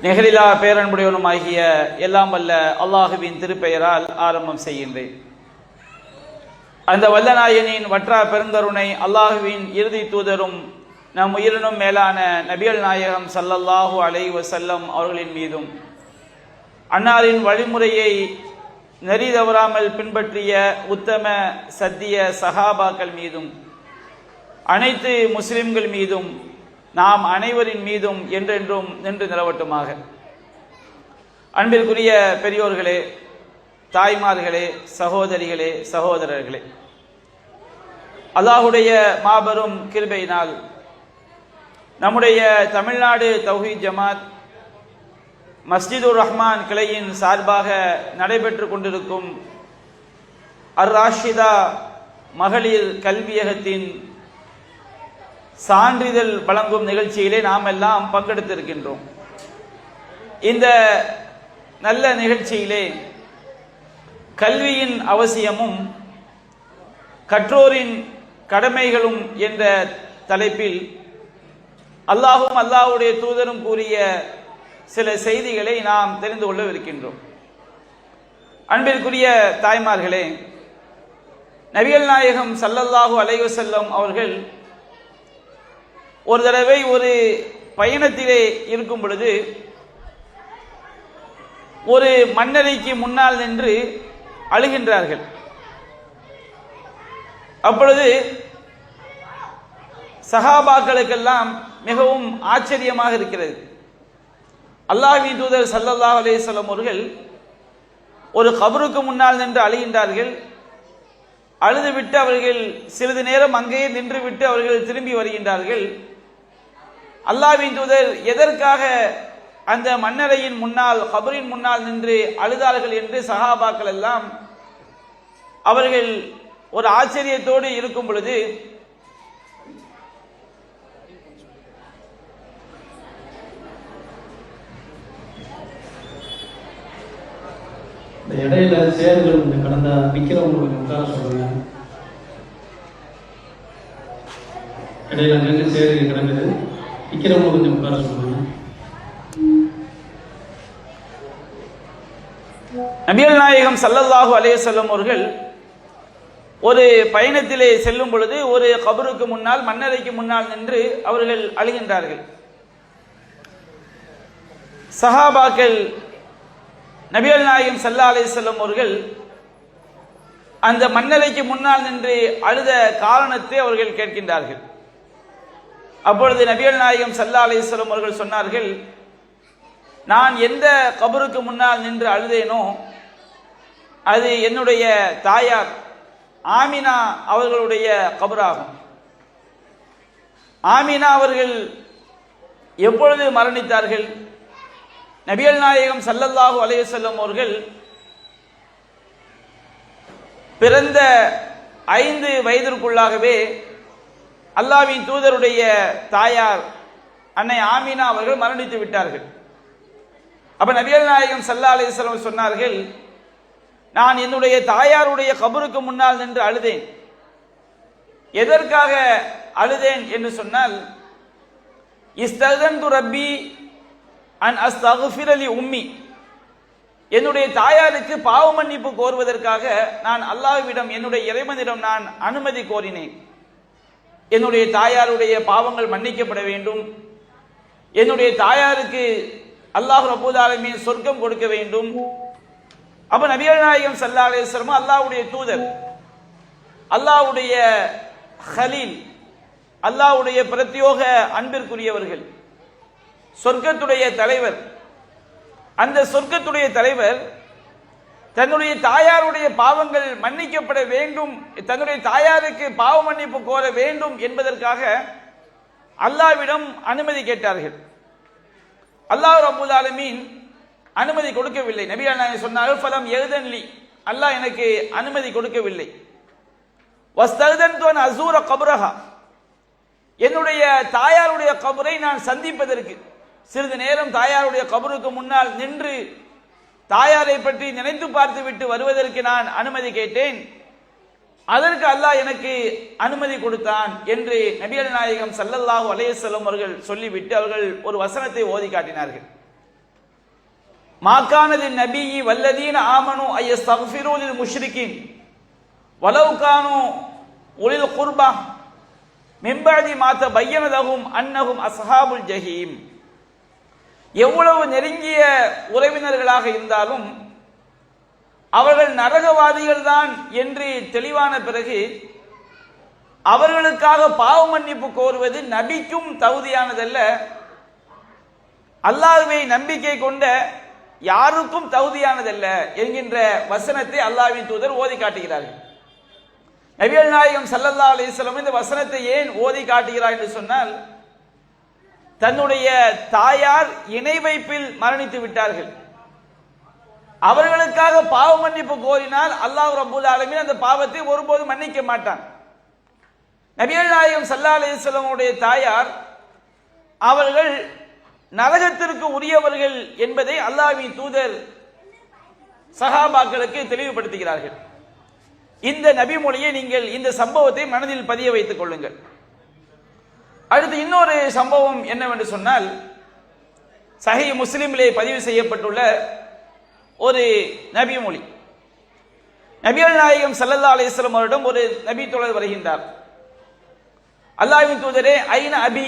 நிகரிலா பேரன்புடையவனுமாகிய எல்லாம் வல்ல அல்லாஹுவின் திருப்பெயரால் ஆரம்பம் செய்கின்றேன். அந்த வல்லநாயனின் வற்றா பெருந்தருணை அல்லாஹுவின் இறுதி தூதரும் நம் உயிரினும் மேலான நபிகள் நாயகம் ஸல்லல்லாஹு அலைஹி வஸல்லம் அவர்களின் மீதும், அன்னாரின் வழிமுறையை நெறி தவறாமல் பின்பற்றிய உத்தம சத்திய சஹாபாக்கள் மீதும், அனைத்து முஸ்லிம்கள் மீதும், நாம் அனைவரின் மீதும் என்றென்றும் நின்று நிலவட்டுமாக. அன்பிற்குரிய பெரியோர்களே, தாய்மார்களே, சகோதரிகளே, சகோதரர்களே, அல்லாஹுடைய மாபெரும் கிருபையினால் நம்முடைய தமிழ்நாடு தௌஹீத் ஜமாத் மஸ்ஜிதுர் ரஹ்மான் கிளையின் சார்பாக நடைபெற்று கொண்டிருக்கும் அர் ராஷிதா மகளிர் கல்வியகத்தின் சான்றிதழ் வழங்கும் நிகழ்ச்சியிலே நாம் எல்லாம் பங்கெடுத்திருக்கின்றோம். இந்த நல்ல நிகழ்ச்சியிலே கல்வியின் அவசியமும் கற்றோரின் கடமைகளும் என்ற தலைப்பில் அல்லாஹும் அல்லாஹ்வுடைய தூதரும் கூறிய சில செய்திகளை நாம் தெரிந்து கொள்ளவிருக்கின்றோம். அன்பிற்குரிய தாய்மார்களே, நபிகள் நாயகம் ஸல்லல்லாஹு அலைஹி வஸல்லம் அவர்கள் ஒரு தடவை ஒரு பயணத்திலே இருக்கும் பொழுது ஒரு மன்னரைக்கு முன்னால் நின்று அழுகின்றார்கள். அப்பொழுது சஹாபாக்களுக்கெல்லாம் மிகவும் ஆச்சரியமாக இருக்கிறது. அல்லாஹ்வின் தூதர் ஸல்லல்லாஹு அலைஹி வஸல்லம் அவர்கள் ஒரு கபருக்கு முன்னால் நின்று அழுகின்றார்கள். அழுதுவிட்டு அவர்கள் சிறிது நேரம் அங்கேயே நின்று விட்டு அவர்கள் திரும்பி வருகின்றார்கள். அல்லாஹ்வின் தூதர் எதற்காக அந்த மன்னரையின் முன்னால், கபரின் முன்னால் நின்று அழுதார்கள் என்று சஹாபாக்கள் எல்லாம் அவர்கள் ஒரு ஆச்சரியத்தோடு இருக்கும் பொழுது இடையில சேர்கள் கடந்த நிக்கிறவங்களுக்கு உட்கார சொல்லுங்க. இடையில அங்கங்க சேர்கள் கிடக்குது, நிக்கிறவங்க கொஞ்சம் உட்கார சொல்லுங்க. நபிகள் நாயகம் ஸல்லல்லாஹு அலைஹி வஸல்லம் அவர்கள் ஒரு பயணத்திலே செல்லும் பொழுது ஒரு கபருக்கு முன்னால், மன்னரைக்கு முன்னால் நின்று அவர்கள் அழுகின்றார்கள். சஹாபாக்கள் நபிகள் நாயகம் ஸல்லல்லாஹு அலைஹி வஸல்லம் அவர்கள் அந்த மன்னரைக்கு முன்னால் நின்று அழுத காரணத்தை அவர்கள் கேட்கின்றார்கள். அப்பொழுது நபிகள் நாயகம் ஸல்லல்லாஹு அலைஹி வஸல்லம் அவர்கள் சொன்னார்கள், நான் எந்த கபருக்கு முன்னால் நின்று அழுதேனோ அது என்னுடைய தாயார் ஆமினா அவர்களுடைய கபராகும். ஆமினா அவர்கள் எப்பொழுது மரணித்தார்கள்? நபிகள் நாயகம் ஸல்லல்லாஹு அலைஹி வஸல்லம் அவர்கள் பிறந்த 5 வயதிற்குள்ளாகவே அல்லாஹ்வின் தூதருடைய தாயார் அன்னை ஆமினா அவர்கள் மரணித்து விட்டார்கள். அப்ப நபிகள் நாயகம் ஸல்லல்லாஹு அலைஹி வஸல்லம் சொன்னார்கள், நான் என்னுடைய தாயாருடைய கபருக்கு முன்னால் நின்று அழுதேன். எதற்காக அழுதேன் என்று சொன்னால், இஸ்தகன்து ரப்பி அன் அஸ்தக்ஃபிர லி உம்மி, என்னுடைய தாயாருக்கு பாவ மன்னிப்பு கோருவதற்காக நான் அல்லாஹ்விடம், என்னுடைய இறைவனிடம் நான் அனுமதி கோரினேன். என்னுடைய தாயாருடைய பாவங்கள் மன்னிக்கப்பட வேண்டும், என்னுடைய தாயாருக்கு அல்லாஹ் ரப்பல் ஆலமீன் சொர்க்கம் கொடுக்க வேண்டும். அப்ப நபிகள் நாயகம் ஸல்லல்லாஹு அலைஹி வஸல்லம் அல்லாஹ்வுடைய தூதர், அல்லாஹ்வுடைய கலீல், அல்லாஹ்வுடைய பிரத்யோக அன்பிற்குரியவர்கள், சொர்க்கத்துடைய தலைவர். அந்த சொர்க்கத்துடைய தலைவர் தன்னுடைய தாயாருடைய பாவங்கள் மன்னிக்கப்பட வேண்டும், தன்னுடைய தாயாருக்கு பாவ மன்னிப்பு கோர வேண்டும் என்பதற்காக அல்லாஹ்விடம் அனுமதி கேட்டார்கள். அல்லாஹ் ரப்பல் ஆலமீன் அனுமதி கொடுக்கவில்லை. நபிகள் நாயகம் சொன்னார்கள், ஃபலம் யஹ்தன்லி, அல்லாஹ் எனக்கு அனுமதி கொடுக்கவில்லை. வஸ்தகதன்து அன் அஸூர கப்ரஹா, என்னுடைய தாயாருடைய கபரை நான் சந்திப்பதற்கு, சிறிது நேரம் தாயாருடைய கபருக்கு முன்னால் நின்று தாயாரை பற்றி நினைத்து பார்த்து விட்டு வருவதற்கு நான் அனுமதி கேட்டேன். அதற்கு அல்லாஹ் எனக்கு அனுமதி கொடுத்தான் என்று நபிகள் நாயகம் ஸல்லல்லாஹு அலைஹி வஸல்லம் அவர்கள் சொல்லிவிட்டு அவர்கள் ஒரு வசனத்தை ஓதி காட்டினார்கள். மாகானது நபி வல்லதீன ஆமனு ஐயஸ்தக்ஃபிரு லில் முஷ்ரிகீன் வலவ் கானு உலில் குர்பா மின் பஅதி மா தபய்யன லஹும் அன்னஹும் அஸ்ஹாபுல் ஜஹீம். எவ்வளவு நெருங்கிய உறவினர்களாக இருந்தாலும் அவர்கள் நரகவாதிகள் தான் என்று தெளிவான பிறகு அவர்களுக்காக பாவ மன்னிப்பு கோருவது நபிக்கும் தகுதியானதல்ல, அல்லாஹ்வை நம்பிக்கை கொண்ட யாருக்கும் தகுதியானதல்ல என்கின்ற வசனத்தை அல்லாஹ்வின் தூதர் ஓதி காட்டுகிறார்கள். நபிகள் நாயகம் ஸல்லல்லாஹு அலைஹி வஸல்லம் இந்த வசனத்தை ஏன் ஓதி காட்டுகிறார் என்று சொன்னால், தன்னுடைய தாயார் இணை வைப்பில் மரணித்து விட்டார்கள். அவர்களுக்காக பாவ மன்னிப்பு கோரினால் அல்லாஹ் ரப்பல் ஆலமீன் அந்த பாவத்தை ஒருபோதும் மன்னிக்க மாட்டான். நபிகள் நாயகம் ஸல்லல்லாஹு அலைஹி வஸல்லம் உடைய தாயார் அவர்கள் நரகத்திற்கு உரியவர்கள் என்பதை அல்லாஹ்வின் தூதர் சஹாபாக்களுக்கு தெளிவுபடுத்துகிறார்கள். இந்த நபி மொழியை நீங்கள் இந்த சம்பவத்தை மனதில் பதிய வைத்துக் கொள்ளுங்கள். அடுத்து இன்னொரு சம்பவம் என்னவென்று சொன்னால், சஹீஹ் முஸ்லிமிலே பதிவு செய்யப்பட்டுள்ள ஒரு நபி மொழி. நபிகள் நாயகம் ஸல்லல்லாஹு அலைஹி வஸல்லம் அவரிடம் ஒரு நபி தோழர் வருகின்றார். அல்லாஹ்வின் தூதரே, ஐன அபி,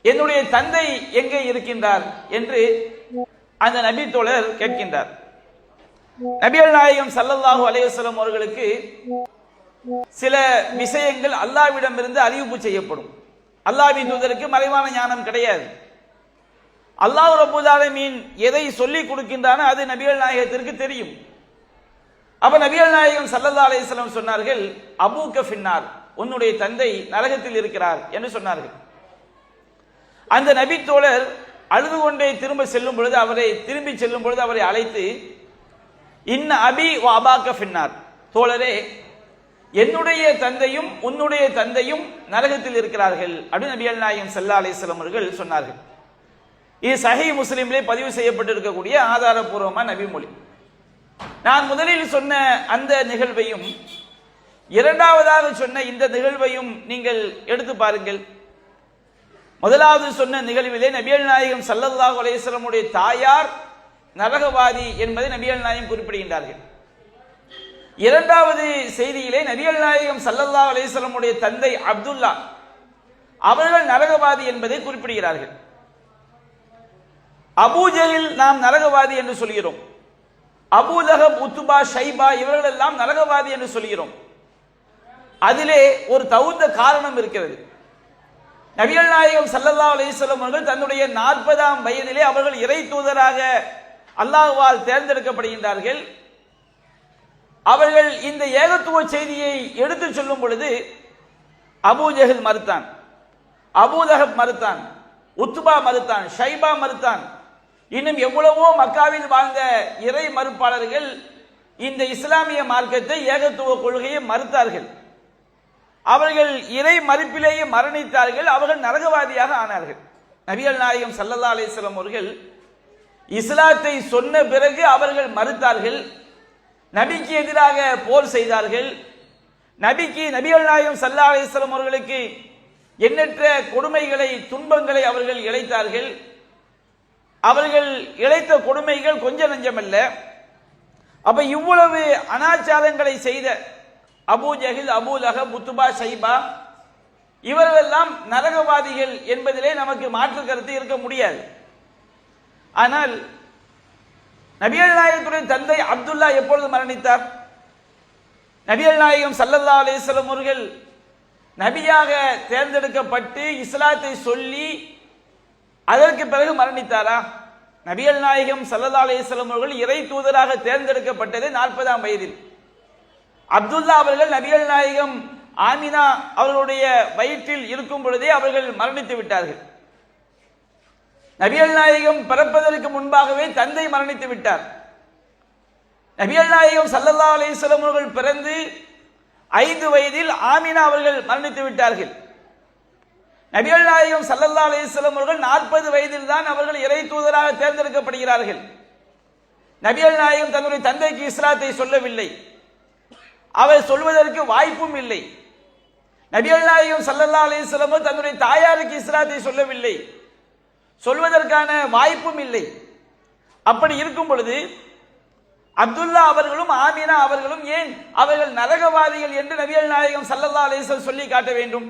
என்னுடைய தந்தை எங்கே இருக்கின்றார் என்று அந்த நபி தோழர் கேட்கின்றார். நபிகள் நாயகம் ஸல்லல்லாஹு அலைஹி வஸல்லம் அவர்களுக்கு சில விஷயங்கள் அல்லாஹ்விடமிருந்து அறிவிப்பு செய்யப்படும். அல்லாஹ்வின் தூதருக்கு மறைவான ஞானம் கிடையாது. அல்லாஹ் ரப்பல் ஆலமீன் எதை சொல்லிக் கொடுக்கின்றானோ அது நபிகள் நாயகத்திற்கு தெரியும். அப்ப நபிகள் நாயகம் ஸல்லல்லாஹு அலைஹி வஸல்லம் சொன்னார்கள், அபூக ஃபின்னார், உன்னுடைய தந்தை நரகத்தில் இருக்கிறார் என்று சொன்னார்கள். அந்த நபி தோழர் அழுது கொண்டே திரும்பி செல்லும் பொழுது அவரை அழைத்து, இன்ன அபி வ அபாக ஃபின்னார், தோழரே, என்னுடைய தந்தையும் உன்னுடைய தந்தையும் நரகத்தில் இருக்கிறார்கள் அப்படின்னு நபிகள் நாயகம் ஸல்லல்லாஹு அலைஹி வஸல்லம் அவர்கள் சொன்னார்கள். இது சஹீஹ் முஸ்லிமிலே பதிவு செய்யப்பட்டிருக்கக்கூடிய ஆதாரபூர்வமான நபி மொழி. நான் முதலில் சொன்ன அந்த நிகழ்வையும் இரண்டாவதாக சொன்ன இந்த நிகழ்வையும் நீங்கள் எடுத்து பாருங்கள். முதலாவது சொன்ன நிகழ்விலே நபிகள் நாயகம் ஸல்லல்லாஹு அலைஹி வஸல்லம் உடைய தாயார் நரகவாதி என்பதை நபிகள் நாயகம் குறிப்பிடுகின்றார்கள். இரண்டாவது செய்தியிலே நபிகள் நாயகம் ஸல்லல்லாஹு அலைஹி வஸல்லம் உடைய தந்தை அப்துல்லா அவர்கள் நரகவாதி என்பதை குறிப்பிடுகிறார்கள். அபூஜஹில் நாம் நரகவாதி என்று சொல்கிறோம். அபூலஹப், உத்பா, ஷைபா இவர்கள் எல்லாம் நரகவாதி என்று சொல்கிறோம். அதிலே ஒரு தகுந்த காரணம் இருக்கிறது. நபிகள் நாயகம் ஸல்லல்லாஹு அலைஹி வஸல்லம் அவர்கள் தன்னுடைய 40ஆம் வயதிலே அவர்கள் இறை தூதராக அல்லாஹ்வால் தேர்ந்தெடுக்கப்படுகின்றார்கள். அவர்கள் இந்த ஏகத்துவ செய்தியை எடுத்து சொல்லும் பொழுது அபூஜஹில் மறுத்தான், அபூலஹப் மறுத்தான், உத்பா மறுத்தான், ஷைபா மறுத்தான். இன்னும் எவ்வளவோ மக்காவில் வாழ்ந்த இறை மறுப்பாளர்கள் இந்த இஸ்லாமிய மார்க்கத்தை ஏகத்துவ கொள்கையை மறுத்தார்கள். அவர்கள் இறை மறுப்பிலேயே மரணித்தார்கள். அவர்கள் நரகவாதியாக ஆனார்கள். நபிகள் நாயகம் ஸல்லல்லாஹு அலைஹி வஸல்லம் அவர்கள் இஸ்லாத்தை சொன்ன பிறகு அவர்கள் மறுத்தார்கள். நபிக்கு எதிராக போர் செய்தார்கள். நபிகள் நாயகம் ஸல்லல்லாஹு அலைஹி வஸல்லம் அவர்களுக்கு எண்ணற்ற கொடுமைகளை, துன்பங்களை அவர்கள் இழைத்தார்கள். அவர்கள் இழைத்த கொடுமைகள் கொஞ்ச நஞ்சமல்ல. அப்ப இவ்வளவு அனாச்சாரங்களை செய்த அபூஜஹில், அபூலஹப், உத்பா, ஷைபா இவர்களெல்லாம் நரகவாதிகள் என்பதிலே நமக்கு மாற்று கருத்து இருக்க முடியாது. ஆனால் நபிகள் நாயகத்துடைய தந்தை அப்துல்லா எப்பொழுது மரணித்தார்? நபிகள் நாயகம் ஸல்லல்லாஹு அலைஹி வஸல்லம் அவர்கள் நபியாக தேர்ந்தெடுக்கப்பட்டு இஸ்லாத்தை சொல்லி அதற்கு பிறகு மரணித்தாரா? நபிகள் நாயகம் ஸல்லல்லாஹு அலைஹி வஸல்லம் அவர்கள் இறை தூதராக தேர்ந்தெடுக்கப்பட்டது 40ஆம் வயதில். அப்துல்லா அவர்கள் நபிகள் நாயகம் ஆமினா அவர்களுடைய வயிற்றில் இருக்கும் பொழுதே அவர்கள் மரணித்து விட்டார்கள். நபிகள் நாயகம் பிறப்பதற்கு முன்பாகவே தந்தை மரணித்து விட்டார். நபிகள் நாயகம் ஸல்லல்லாஹு அலைஹி வஸல்லம் அவர்கள் பிறந்து 5 வயதில் ஆமினா அவர்கள் மரணித்து விட்டார்கள். நபிகள் நாயகம் ஸல்லல்லாஹு அலைஹி வஸல்லம் அவர்கள் 40 வயதில் தான் அவர்கள் இறை தூதராக தேர்ந்தெடுக்கப்படுகிறார்கள். நபிகள் நாயகம் தன்னுடைய தந்தைக்கு இஸ்லாத்தை சொல்லவில்லை. அவர் சொல்வதற்கு வாய்ப்பும் இல்லை. நபிகள் நாயகம் ஸல்லல்லாஹு அலைஹி வஸல்லம் தன்னுடைய தாயாருக்கு இஸ்லாத்தை சொல்லவில்லை. சொல்வதற்கான வாய்ப்பும் இல்லை. அப்படி இருக்கும் பொழுது அப்துல்லா அவர்களும் ஆமினா அவர்களும் ஏன் அவர்கள் நரகவாதிகள் என்று நபிகள் நாயகம் ஸல்லல்லாஹு அலைஹி வஸல்லம் சொல்லி காட்ட வேண்டும்?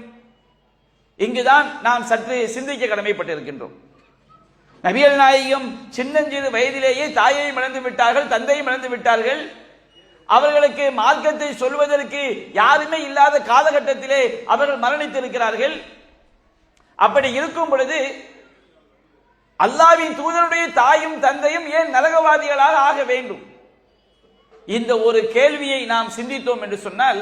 இங்குதான் நாம் சற்று சிந்திக்க கடமைப்பட்டிருக்கின்றோம். நபிகள் நாயகம் சின்னஞ்சிறு வயதிலேயே தாயை இழந்து விட்டார்கள், தந்தையை இழந்து விட்டார்கள். அவர்களுக்கு மார்க்கத்தை சொல்வதற்கு யாருமே இல்லாத காலகட்டத்திலே அவர்கள் மரணித்திருக்கிறார்கள். அப்படி இருக்கும் பொழுது அல்லாஹ்வின் தூதருடைய தாயும் தந்தையும் ஏன் நரகவாதிகளாக ஆக வேண்டும்? இந்த ஒரு கேள்வியை நாம் சிந்தித்தோம் என்று சொன்னால்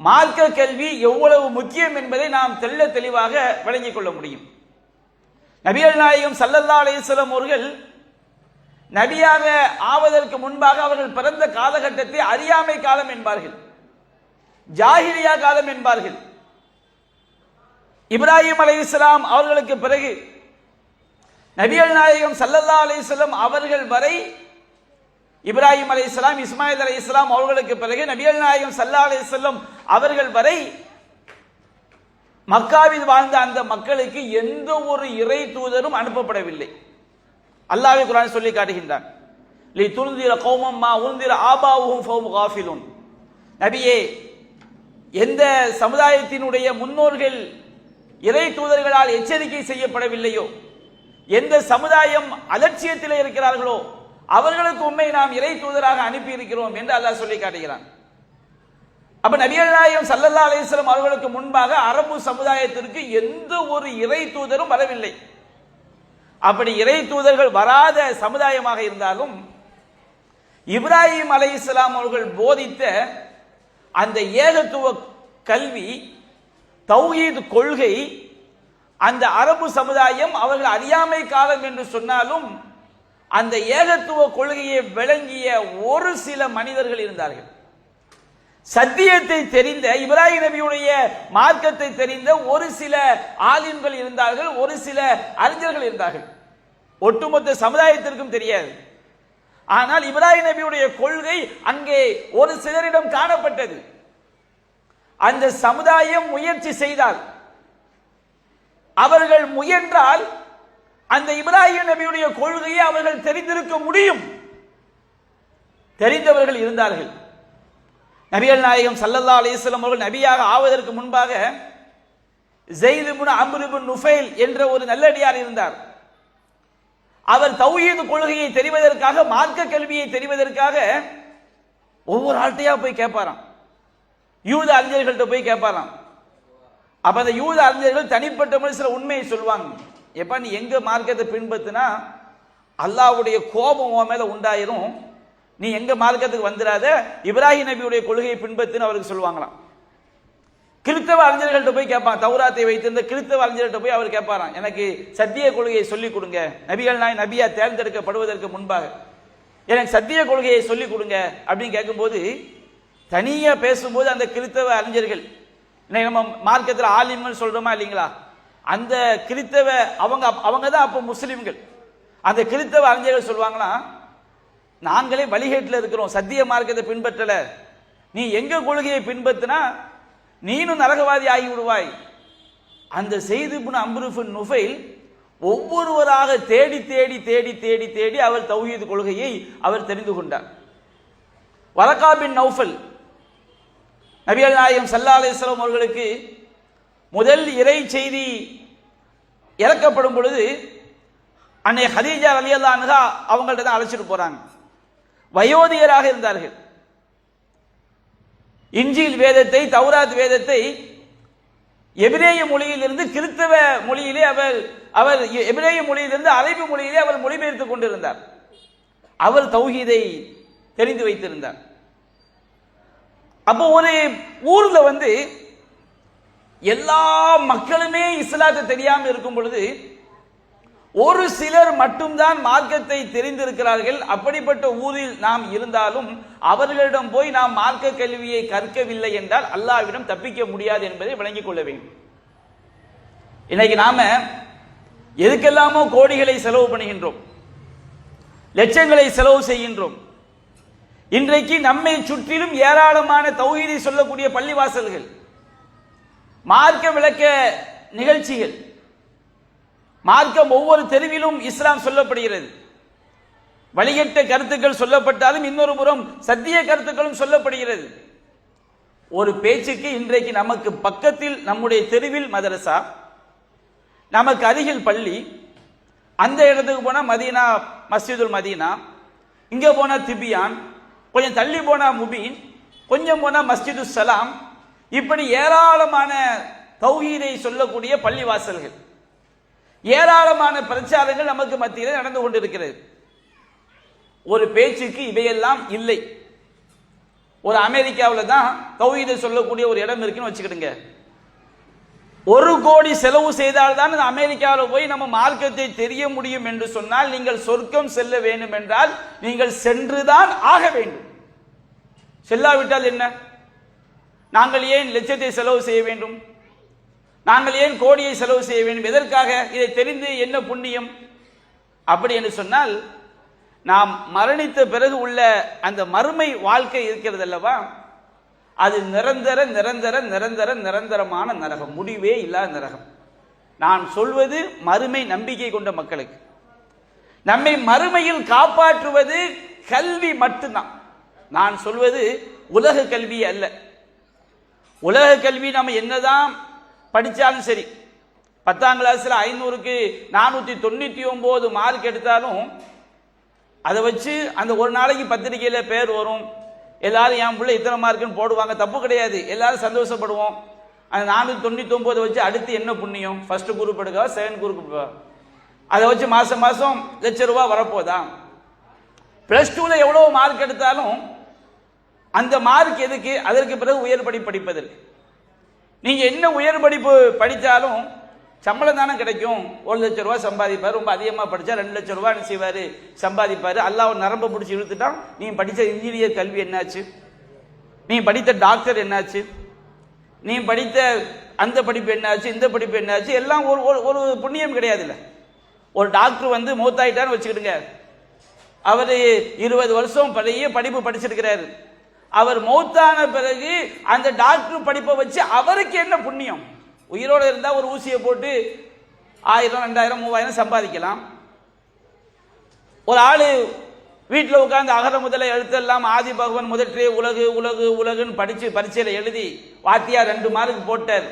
மார்க்க கல்வி எவ்வளவு முக்கியம் என்பதை நாம் தெள்ள தெளிவாக விளங்கிக் கொள்ள முடியும். நபிகள் நாயகம் ஸல்லல்லாஹு அலைஹி வஸல்லம் அவர்கள் நபியாக ஆவதற்கு முன்பாக அவர்கள் பிறந்த காலகட்டத்தை அறியாமை காலம் என்பார்கள், ஜாஹிலியா காலம் என்பார்கள். இப்ராஹிம் அலைஹிஸ்ஸலாம் அவர்களுக்கு பிறகு நபிகள் நாயகம் ஸல்லல்லாஹு அலைஹி வஸல்லம் அவர்கள் வரை, இப்ராஹிம் அலைஹிஸ்ஸலாம் இஸ்மாயில் அலைஹிஸ்ஸலாம் அவர்களுக்கு பிறகு நபிகள் நாயகம் ஸல்லல்லாஹு அலைஹி வஸல்லம் அவர்கள் வரை மக்காவில் வாழ்ந்த அந்த மக்களுக்கு எந்த ஒரு இறை தூதரும் அனுப்பப்படவில்லை. அல்லாஹ் குர்ஆன் சொல்லி காட்டுகின்றான், லி துன்திர கௌமம் மா உன்திர ஆபாவுஹும் ஃபஹும் காஃபிலூன். நபியே, எந்த சமுதாயத்தினுடைய முன்னோர்கள் இறை தூதர்களால் எச்சரிக்கை செய்யப்படவில்லையோ, எந்த சமுதாயம் அலட்சியத்தில் இருக்கிறார்களோ அவர்களுக்கு உண்மை நாம் இறை தூதராக அனுப்பி இருக்கிறோம் என்று அல்லாஹ் சொல்லி காட்டுகிறான். அப்ப நபிகள் நாயகம் ஸல்லல்லாஹு அலைஹி வஸல்லம் அவர்களுக்கு முன்பாக அரபு சமுதாயத்திற்கு எந்த ஒரு இறை தூதரும் வரவில்லை. அப்படி இறை தூதர்கள் வராத சமுதாயமாக இருந்தாலும் இப்ராஹிம் அலைஹிஸ்ஸலாம் அவர்கள் போதித்த அந்த ஏகத்துவ கல்வி, தௌஹீத் கொள்கை, அந்த அரபு சமுதாயம் அவர்கள் அறியாமை காலம் என்று சொன்னாலும் அந்த ஏகத்துவ கொள்கையை விளங்கிய ஒரு சில மனிதர்கள் இருந்தார்கள். சத்தியத்தை தெரிந்த, இப்ராஹிம் நபியுடைய மார்க்கத்தை தெரிந்த ஒரு சில ஆலிம்கள் இருந்தார்கள், ஒரு சில அறிஞர்கள் இருந்தார்கள். ஒட்டுமொத்த சமுதாயத்திற்கும் தெரியாது. ஆனால் இப்ராஹிம் நபியுடைய கொள்கை அங்கே ஒரு சிலரிடம் காணப்பட்டது. அந்த சமுதாயம் முயற்சி செய்தால், அவர்கள் முயன்றால் அந்த இப்ராஹிம் நபியுடைய கொள்கையை அவர்கள் தெரிந்திருக்க முடியும். தெரிந்தவர்கள் இருந்தார்கள். நபிகள் நாயகம் ஸல்லல்லாஹு அலைஹி வஸல்லம் அவர்கள் நபியாக ஆவதற்கு முன்பாக ஸைத் இப்னு அம்ர் இப்னு நுஃபைல் என்ற ஒரு நல்லடியார் இருந்தார். அவர் தௌஹீத் கொள்கையை தெரிவதற்காக, மார்க்க கல்வியை தெரிவதற்காக ஒவ்வொரு ஆள்கிட்டயா போய் கேட்பாராம், யூத அறிஞர்கள்ட்ட போய் கேட்பாராம். அப்ப அந்த யூத அறிஞர்கள் தனிப்பட்ட முறையில் சில உண்மையை சொல்லுவாங்க. எப்ப நீ எங்க மார்க்கத்தை பின்பற்றினா அல்லாஹ்வுடைய கோபம் உன் மேல உண்டாயிரும், நீ எங்க மார்க்கத்துக்கு வந்துடாத, இப்ராஹிம் நபியுடைய கொள்கையை பின்பற்றுன்னு அவருக்கு சொல்லுவாங்களாம். கிறிஸ்தவ அறிஞர்கள்ட்ட போய் கேட்பான், தௌராத்தை வைத்திருந்த கிறிஸ்தவ அறிஞர்கள்ட்ட போய் அவர் கேட்பாராம், எனக்கு சத்திய கொள்கையை சொல்லிக் கொடுங்க, நபிகள் நாய் நபியா தேர்ந்தெடுக்கப்படுவதற்கு முன்பாக எனக்கு சத்திய கொள்கையை சொல்லிக் கொடுங்க அப்படின்னு கேட்கும்போது, தனியா பேசும்போது அந்த கிறிஸ்தவ அறிஞர்கள், நம்ம மார்க்கத்தில் ஆலிம்கள் சொல்றோமா இல்லைங்களா, அந்த கிறிஸ்தவ அவங்க தான் அப்போ முஸ்லிம்கள். அந்த கிறிஸ்தவ அறிஞர்கள் சொல்லுவாங்களாம், நாங்களே வழிகேட்டில் இருக்கிறோம், சத்திய மார்க்கத்தை பின்பற்றல, நீ எங்க கொள்கையை பின்பற்றினா நீனும் நரகவாதி ஆகி விடுவாய். அந்த ஸைத் இப்னு அம்ர் இப்னு நுஃபைல் ஒவ்வொருவராக தேடி தேடி தேடி தேடி தேடி அவர் தௌஹீத் கொள்கையை அவர் தெரிந்து கொண்டார். வரகா பின் நௌஃபல் நபிகள் நாயகம் ஸல்லல்லாஹு அலைஹி வஸல்லம் அவர்களுக்கு முதல் இறை செய்தி இறக்கப்படும் பொழுது அன்னை ஹதீஜா ரலியல்லாஹு அன்ஹா அவங்கள்ட்ட தான் அழைச்சிட்டு போறாங்க. வயோதிகராக இருந்தார்கள். இன்ஜீல் வேதத்தை, தௌராத் வேதத்தை எபிரேய மொழியிலிருந்து கிறிஸ்தவ மொழியிலே அவர் எபிரேய மொழியிலிருந்து அரபி மொழியிலே அவர் மொழிபெயர்த்துக் கொண்டிருந்தார். அவர் தௌஹீதை தெரிந்து வைத்திருந்தார். அப்போ ஒரு ஊர்ல எல்லா மக்களுமே இஸ்லாத்தை தெரியாம இருக்கும் பொழுது ஒரு சிலர் மட்டும்தான் மார்க்கத்தை தெரிந்திருக்கிறார்கள். அப்படிப்பட்ட ஊரில் நாம் இருந்தாலும் அவர்களிடம் போய் நாம் மார்க்க கல்வியை கற்கவில்லை என்றால் அல்லாஹ்விடம் தப்பிக்க முடியாது என்பதை விளங்கிக் கொள்ள வேண்டும். இன்னைக்கு நாம எதுக்கெல்லாமோ கோடிகளை செலவு பண்ணுகின்றோம், லட்சங்களை செலவு செய்கின்றோம். இன்றைக்கு நம்மை சுற்றிலும் ஏராளமான தௌஹீதை சொல்லக்கூடிய பள்ளிவாசல்கள், மார்க்க விளக்க நிகழ்ச்சிகள், மார்க்கம் ஒவ்வொரு தெருவிலும் இஸ்லாம் சொல்லப்படுகிறது. வழிகட்ட கருத்துக்கள் சொல்லப்பட்டாலும் இன்னொரு புறம் சத்திய கருத்துக்களும் சொல்லப்படுகிறது. ஒரு பேச்சுக்கு இன்றைக்கு நமக்கு பக்கத்தில் நம்முடைய தெருவில் மதரசா, நமக்கு அருகில் பள்ளி, அந்த இடத்துக்கு போனா மதீனா மஸ்ஜிதுல் மதீனா, இங்க போனா திபியான், கொஞ்சம் தள்ளி போனா முபீன், கொஞ்சம் போனா மஸ்ஜிது சலாம், இப்படி ஏராளமான தௌஹீதை சொல்லக்கூடிய பள்ளிவாசல்கள், ஏராளமான பிரச்சாரங்கள் நமக்கு மத்தியில் நடந்து கொண்டிருக்கிறது. ஒரு பேச்சுக்கு இவையெல்லாம் இல்லை. ஒரு அமெரிக்காவில் தான் தௌஹீதை சொல்லக்கூடிய ஒரு இடம் இருக்குன்னு வச்சுக்கிடுங்க. 1 கோடி செலவு செய்தால்தான் அமெரிக்காவில் போய் நம்ம மார்க்கத்தை தெரிய முடியும் என்று சொன்னால், நீங்கள் சொர்க்கம் செல்ல வேண்டும் என்றால் நீங்கள் சென்றுதான் ஆக வேண்டும். செல்லாவிட்டால் என்ன? நாங்கள் ஏன் லட்சத்தை செலவு செய்ய வேண்டும்? நாங்கள் ஏன் கோடியை செலவு செய்ய வேண்டும்? எதற்காக? இதை தெரிந்து என்ன புண்ணியம்? அப்படி என்று சொன்னால், நாம் மரணித்த பிறகு உள்ள அந்த மறுமை வாழ்க்கை இருக்கிறது அல்லவா, அது நிரந்தர நிரந்தர நிரந்தர நிரந்தரமான நரகம், முடிவே இல்லாத நரகம். நான் சொல்வது மறுமை நம்பிக்கை கொண்ட மக்களுக்கு. நம்மை மறுமையில் காப்பாற்றுவது கல்வி மட்டும்தான். நான் சொல்வது உலக கல்வி அல்ல. உலக கல்வி நம்ம என்னதான் படித்தாலும் சரி, 10ஆம் கிளாஸில் 500க்கு 499 மார்க் எடுத்தாலும் அதை வச்சு அந்த ஒரு நாளைக்கு பத்திரிகையில் பேர் வரும், எல்லாரும் என் பிள்ளை இத்தனை மார்க்குன்னு போடுவாங்க, தப்பு கிடையாது, எல்லாரும் சந்தோஷப்படுவோம். அந்த 499 வச்சு அடுத்து என்ன புண்ணியம்? ஃபர்ஸ்ட் குரூப் எடுக்கவா, செகண்ட் குரூப் எடுக்கவா? அதை வச்சு மாசம் மாசம் ₹1,00,000 வரப்போதா? +2ல எவ்வளவு மார்க் எடுத்தாலும் அந்த மார்க் எதுக்கு? அதற்கு பிறகு உயர் படிப்பு படிப்பதற்கு. நீங்க என்ன உயர் படிப்பு படித்தாலும் சம்பளம் தானே கிடைக்கும். ₹1,00,000 சம்பாதிப்பார். ரொம்ப அதிகமாக படித்தா ₹2,00,000 என்ன செய்வார்? சம்பாதிப்பார். அல்லாஹ் நரம்பை பிடிச்சி இழுத்துட்டான். நீ படித்த இன்ஜினியர் கல்வி என்னாச்சு? நீ படித்த டாக்டர் என்னாச்சு? நீ படித்த அந்த படிப்பு என்னாச்சு? இந்த படிப்பு என்னாச்சு? எல்லாம் ஒரு புண்ணியம் கிடையாதுல்ல. ஒரு டாக்டர் வந்து மௌத்தாயிட்டான்னு வச்சுக்கிடுங்க, அவர் 20 வருஷம் பழைய படிப்பு படிச்சிருக்கிறாரு. அவர் மௌத்தான பிறகு அந்த டாக்டர் படிப்பை வச்சு அவருக்கு என்ன புண்ணியம்? உயிரோடு இருந்தால் ஒரு ஊசியை போட்டு 1000, 2000, 3000 சம்பாதிக்கலாம். ஒரு ஆள் வீட்டில் உட்கார்ந்து அகர முதல எழுத்தெல்லாம் ஆதி பகவன் முதற்றே உலகு உலகு உலகுன்னு படித்து பரீட்சையில் எழுதி வாத்தியார் 2 மார்க் போட்டார்.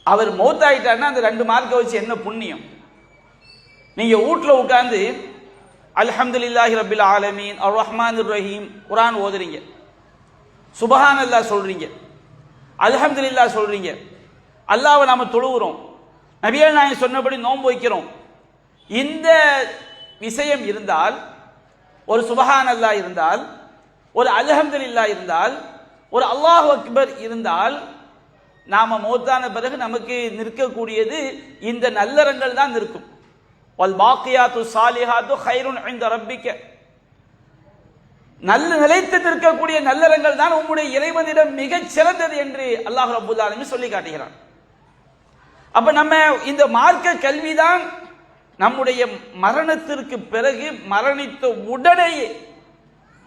அவர் மௌத்தாயிட்டார்னா அந்த 2 மார்க்கை வச்சு என்ன புண்ணியம்? நீங்க வீட்டில் உட்கார்ந்து அல்ஹம்துலில்லாஹி ரப்பில் ஆலமீன் அர் ரஹ்மானிர் ரஹீம் குர்ஆன் ஓதுறீங்க, சுப்ஹானல்லாஹ் சொல்றீங்க, அல்ஹம்துலில்லாஹ் சொல்றீங்க, அல்லாஹ்வை நாம தொழுகிறோம், நபிகள் நாயகம் சொன்னபடி நோன்பு வைக்கிறோம். இந்த விஷயம் இருந்தால், ஒரு சுப்ஹானல்லாஹ் இருந்தால், ஒரு அல்ஹம்துலில்லாஹ் இருந்தால், ஒரு அல்லாஹு அக்பர் இருந்தால், நாம மௌத்தான பிறகு நமக்கு நிற்கக்கூடியது இந்த நல்லறங்கள் தான் நிற்கும். வல் பாக்கியாத்து சாலிஹாத்து கைருன் இன்த ரப்பிக்க, நல்ல நிலைத்து நிற்கக்கூடிய நல்லறங்கள் தான் உம்முடைய இறைவனிடம் மிகச் சிறந்தது என்று அல்லாஹ் ரப்பல் ஆலமீன் சொல்லி காட்டுகிறான். அப்ப நம்ம இந்த மார்க்க கல்விதான் நம்முடைய மரணத்திற்கு பிறகு, மரணித்த உடனேயே,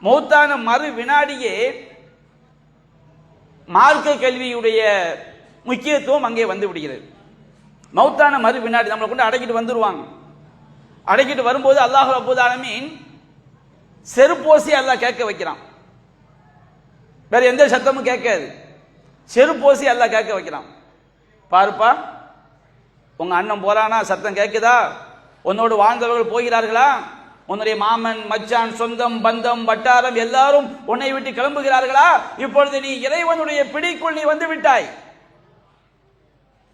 மௌத்தான மறு வினாடியே மார்க்க கல்வியுடைய முக்கியத்துவம் அங்கே வந்து விடுகிறது. மௌத்தான மறு வினாடி நம்மளை கொண்டு அடக்கிட்டு வந்துருவாங்க. அடக்கிட்டு வரும்போது அல்லாஹ் ரப்பல் ஆலமீன் செருப்போசி அல்லாஹ் கேட்க வைக்கிறான். வேற எந்த சத்தமும் கேட்காது. செருப்போசி அல்லாஹ் கேட்க வைக்கிறான். பாருப்பா, உங்க அண்ணன் போறானா? சத்தம் கேட்குதா? உன்னோடு வாழ்ந்தவர்கள் போகிறார்களா? உன்னுடைய மாமன், மச்சான், சொந்தம், பந்தம், வட்டாரம் எல்லாரும் உன்னை விட்டு கிளம்புகிறார்களா? இப்பொழுது நீ இறைவனுடைய பிடிக்குள் நீ வந்து விட்டாய்.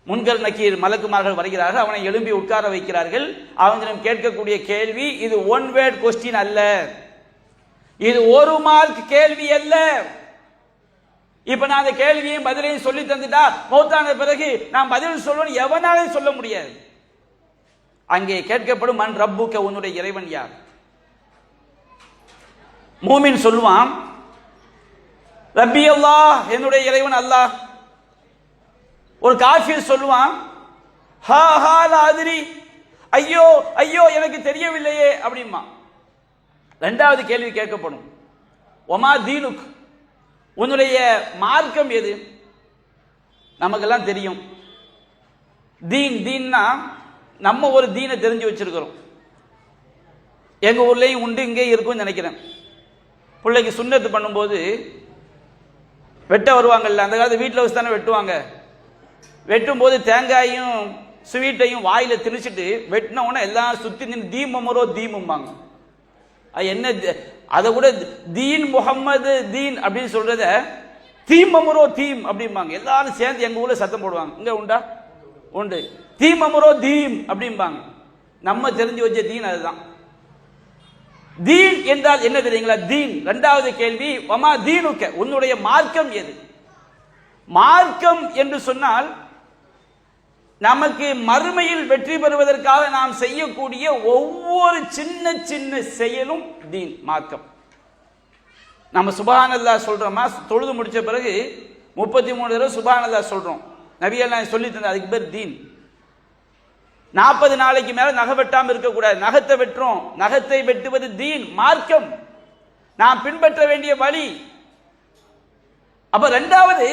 முன்கர் நக்கீர் மலக்குமார்கள் வருகிறார்கள், அவனை எழும்பி உட்கார வைக்கிறார்கள். அவங்களிடம் கேட்கக்கூடிய கேள்வி இது 1 வேர்ட் கொஸ்டின் அல்ல, இது 1 மார்க் கேள்வி அல்ல. இப்ப நான் அந்த கேள்வியும் பதிலையும் சொல்லி தந்துட்டா மௌத்தான பிறகு நான் பதில் சொல்லுவேன், எவனாலும் சொல்ல முடியாது. அங்கே கேட்கப்படும் மன் ரப்புக்க, உன்னுடைய இறைவன் யார்? மூமின் சொல்லுவான் ரப்பி அல்லாஹ், என்னுடைய இறைவன் அல்லாஹ். ஒரு காஃபிர் சொல்லுவான் ஹா ஹா லா அத்ரி, ஐயோ ஐயோ எனக்கு தெரியவில்லையே அப்படிமா. 2வது கேள்வி கேட்கப்படும் ஒமா தீனுக், உன்னுடைய மார்க்கம் எது? நமக்கெல்லாம் தெரியும். தீன்னா நம்ம ஒரு தீனை தெரிஞ்சு வச்சிருக்கிறோம். எங்க ஊர்லயும் உண்டு, இங்கே இருக்கும்னு நினைக்கிறேன். பிள்ளைக்கு சுன்னத்து பண்ணும்போது வெட்ட வருவாங்கல்ல, அந்த காலத்து வீட்டில் வச்சு தானே வெட்டுவாங்க. வெட்டும் போது தேங்காயும் ஸ்வீட்டையும் வாயில திணிச்சிட்டு வெட்டின உடனே எல்லாம் சுத்தி நின்று தீமமரோ தீமும்பாங்க. அது என்ன, அதை கூட தீன் முகம்மது தீன் அப்படின்னு சொல்றத தீமமரோ தீம் அப்படிம்பாங்க. எல்லாரும் சேர்ந்து எங்க ஊர்ல சத்தம் போடுவாங்க. இங்க உண்டா? உண்டு. தீமமரோ தீம் அப்படிம்பாங்க. நம்ம தெரிஞ்சு வச்ச தீன் அதுதான். தீன் என்றால் என்ன தெரியுங்களா? தீன். இரண்டாவது கேள்வி, வமா தீனுக்க, உன்னுடைய மார்க்கம் எது? மார்க்கம் என்று சொன்னால் நமக்கு மறுமையில் வெற்றி பெறுவதற்காக நாம் செய்யக்கூடிய ஒவ்வொரு சின்ன சின்ன செயலும் தீன், மார்க்கம். நம்ம சுப்ஹானல்லாஹ் சொல்றோமா? தொழுது முடிச்ச பிறகு 33 தடவை சுப்ஹானல்லாஹ் சொல்றோம். நபி அல்லாஹ் சொல்லி தந்த, அதுக்கு பேர் தீன். 40 நாளைக்கு மேல நகை வெட்டாம இருக்கக்கூடாது. நகத்தை வெட்டுறோம், நகத்தை வெட்டுவது தீன், மார்க்கம், நாம் பின்பற்ற வேண்டிய வழி. அப்ப இரண்டாவது,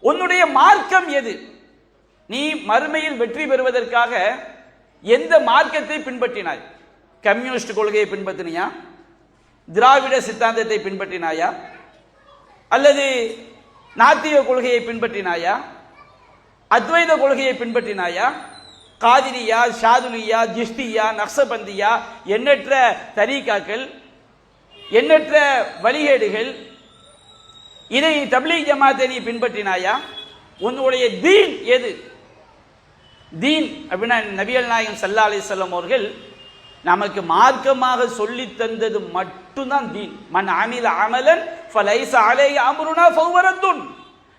உன்னுடைய மார்க்கம் எது? நீ மறுமையில் வெற்றி பெறுவதற்காக எந்த மார்க்கத்தை பின்பற்றினாய்? கம்யூனிஸ்ட் கொள்கையை பின்பற்றினியா? திராவிட சித்தாந்தத்தை பின்பற்றினாயா? அல்லது நாத்திக கொள்கையை பின்பற்றினாயா? அத்வைத கொள்கையை பின்பற்றினாயா? காதிரியா, ஷாதுலியா, ஜிஷ்தியா, நக்சபந்தியா, எண்ணற்ற தரீகாக்கள், எண்ணற்ற வழிகேடுகள், இதை தப்லீக் ஜமாத்தை நீ பின்பற்றினாயா? உன்னுடைய தீன் எது? தீன் அப்படின்னா நபிகள் நாயகம் ஸல்லல்லாஹு அலைஹி வஸல்லம் அவர்கள் நமக்கு மார்க்கமாக சொல்லி தந்தது மட்டும்தான் தீன். மன் அமில அமலன் ஃபலைஸ அலைஹி அம்ருனா ஃபஹுவ ரத்துன்.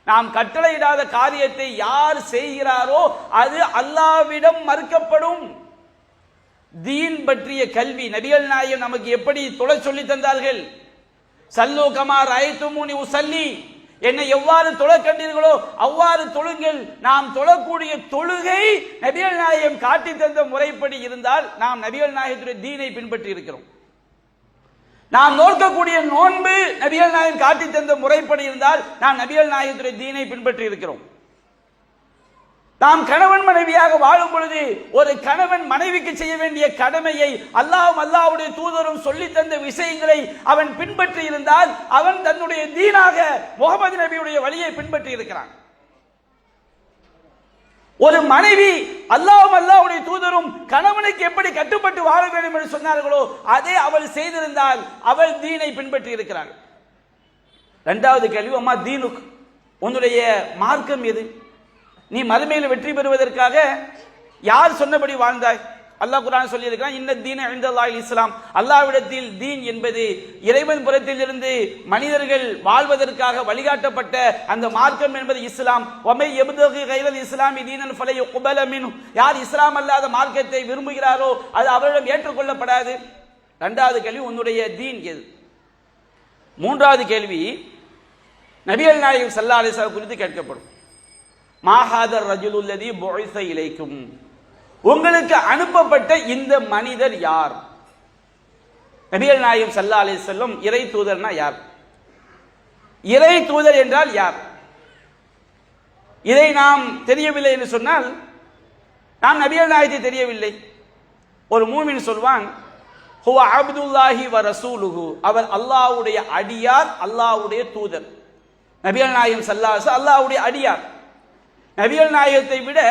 நாம் கட்டளையிடாத காரியத்தை யார் செய்கிறாரோ அது அல்லாஹ்விடம் மறுக்கப்படும். தீன் பற்றிய கல்வி நபிகள் நாயகம் நமக்கு எப்படி தொழ சொல்லி தந்தார்கள்? சல்லு கமா ரஅய்துமூனி உஸல்லி, என்னை எவ்வாறு தொழ கண்டீர்களோ அவ்வாறு தொழுங்கள். நாம் தொழக்கூடிய தொழுகை நபிகள் நாயகம் காட்டி தந்த முறைப்படி இருந்தால் நாம் நபிகள் நாயகத்துடைய தீனை பின்பற்றி இருக்கிறோம். நாம் நோக்கக்கூடிய நோன்பு நபிகள் நாயகம் காட்டி தந்த முறைப்படி இருந்தால் நாம் நபிகள் நாயகத்துடைய தீனை பின்பற்றி இருக்கிறோம். நாம் கணவன் மனைவியாக வாழும் பொழுது ஒரு கணவன் மனைவிக்கு செய்ய வேண்டிய கடமையை அல்லாஹ்வும் அல்லாஹ்வுடைய தூதரும் சொல்லி தந்த விஷயங்களை அவன் பின்பற்றி இருந்தால் அவன் தன்னுடைய தீனாக முகமது நபியுடைய வழியை பின்பற்றி இருக்கிறான். ஒரு மனைவி அல்லாஹ்வும் அல்லாஹ்வுடைய தூதரும் கணவனுக்கு எப்படி கட்டுப்பட்டு வாழ வேண்டும் என்று சொன்னார்களோ அதே அவள் செய்திருந்தால் அவள் தீனை பின்பற்றி இருக்கிறாள். இரண்டாவது கேள்வி, அம்மா தீனுக், உன்னுடைய மார்க்கம் எது? நீ மறுமையில் வெற்றி பெறுவதற்காக யார் சொன்னபடி வாழ்ந்தாய்? அல்லாஹ் குர்ஆன் சொல்லி இருக்கிறான், இன்ன தீன இன்தல்லாஹில் இஸ்லாம். அல்லாஹ்விடத்தில் தீன் என்பது இறைவன் புறத்தில் இருந்து மனிதர்கள் வாழ்வதற்காக வழிகாட்டப்பட்ட அந்த மார்க்கம் என்பது இஸ்லாம். வமை யப்தகி கைரல் இஸ்லாமி தீனன் ஃபலை யுக்பல மின்ஹு, யார் இஸ்லாம் அல்லாத மார்க்கத்தை விரும்புகிறாரோ அது அவரிடம் ஏற்றுக்கொள்ளப்படாது. இரண்டாவது கேள்வி, உன்னுடைய தீன் எது? மூன்றாவது கேள்வி, நபிகள் நாயகம் ஸல்லல்லாஹு அலைஹி வஸல்லம் குறித்து கேட்கப்படும். மாஹாதர் ரஜுலுல்லதி புஇஸ இலைக்கும், உங்களுக்கு அனுப்பப்பட்ட இந்த மனிதர் யார்? நபிகள் நாயகம் ஸல்லல்லாஹு அலைஹி வஸல்லம் இறை தூதர்னா யார்? இறை தூதர் என்றால் யார்? இதை நாம் தெரியவில்லை என்று சொன்னால் நாம் நபிகள் நாயகத்தை தெரியவில்லை. ஒரு மூமின் சொல்வான், ஹுவ அப்துல்லாஹி வ ரசூலுஹு, அவர் அல்லாஹ்வுடைய அடியார், அல்லாஹ்வுடைய தூதர். நபிகள் நாயகம் ஸல்லல்லாஹு அலைஹி வஸல்லம் அல்லாஹ்வுடைய அடியார். நபிகள் நாயகத்தை விட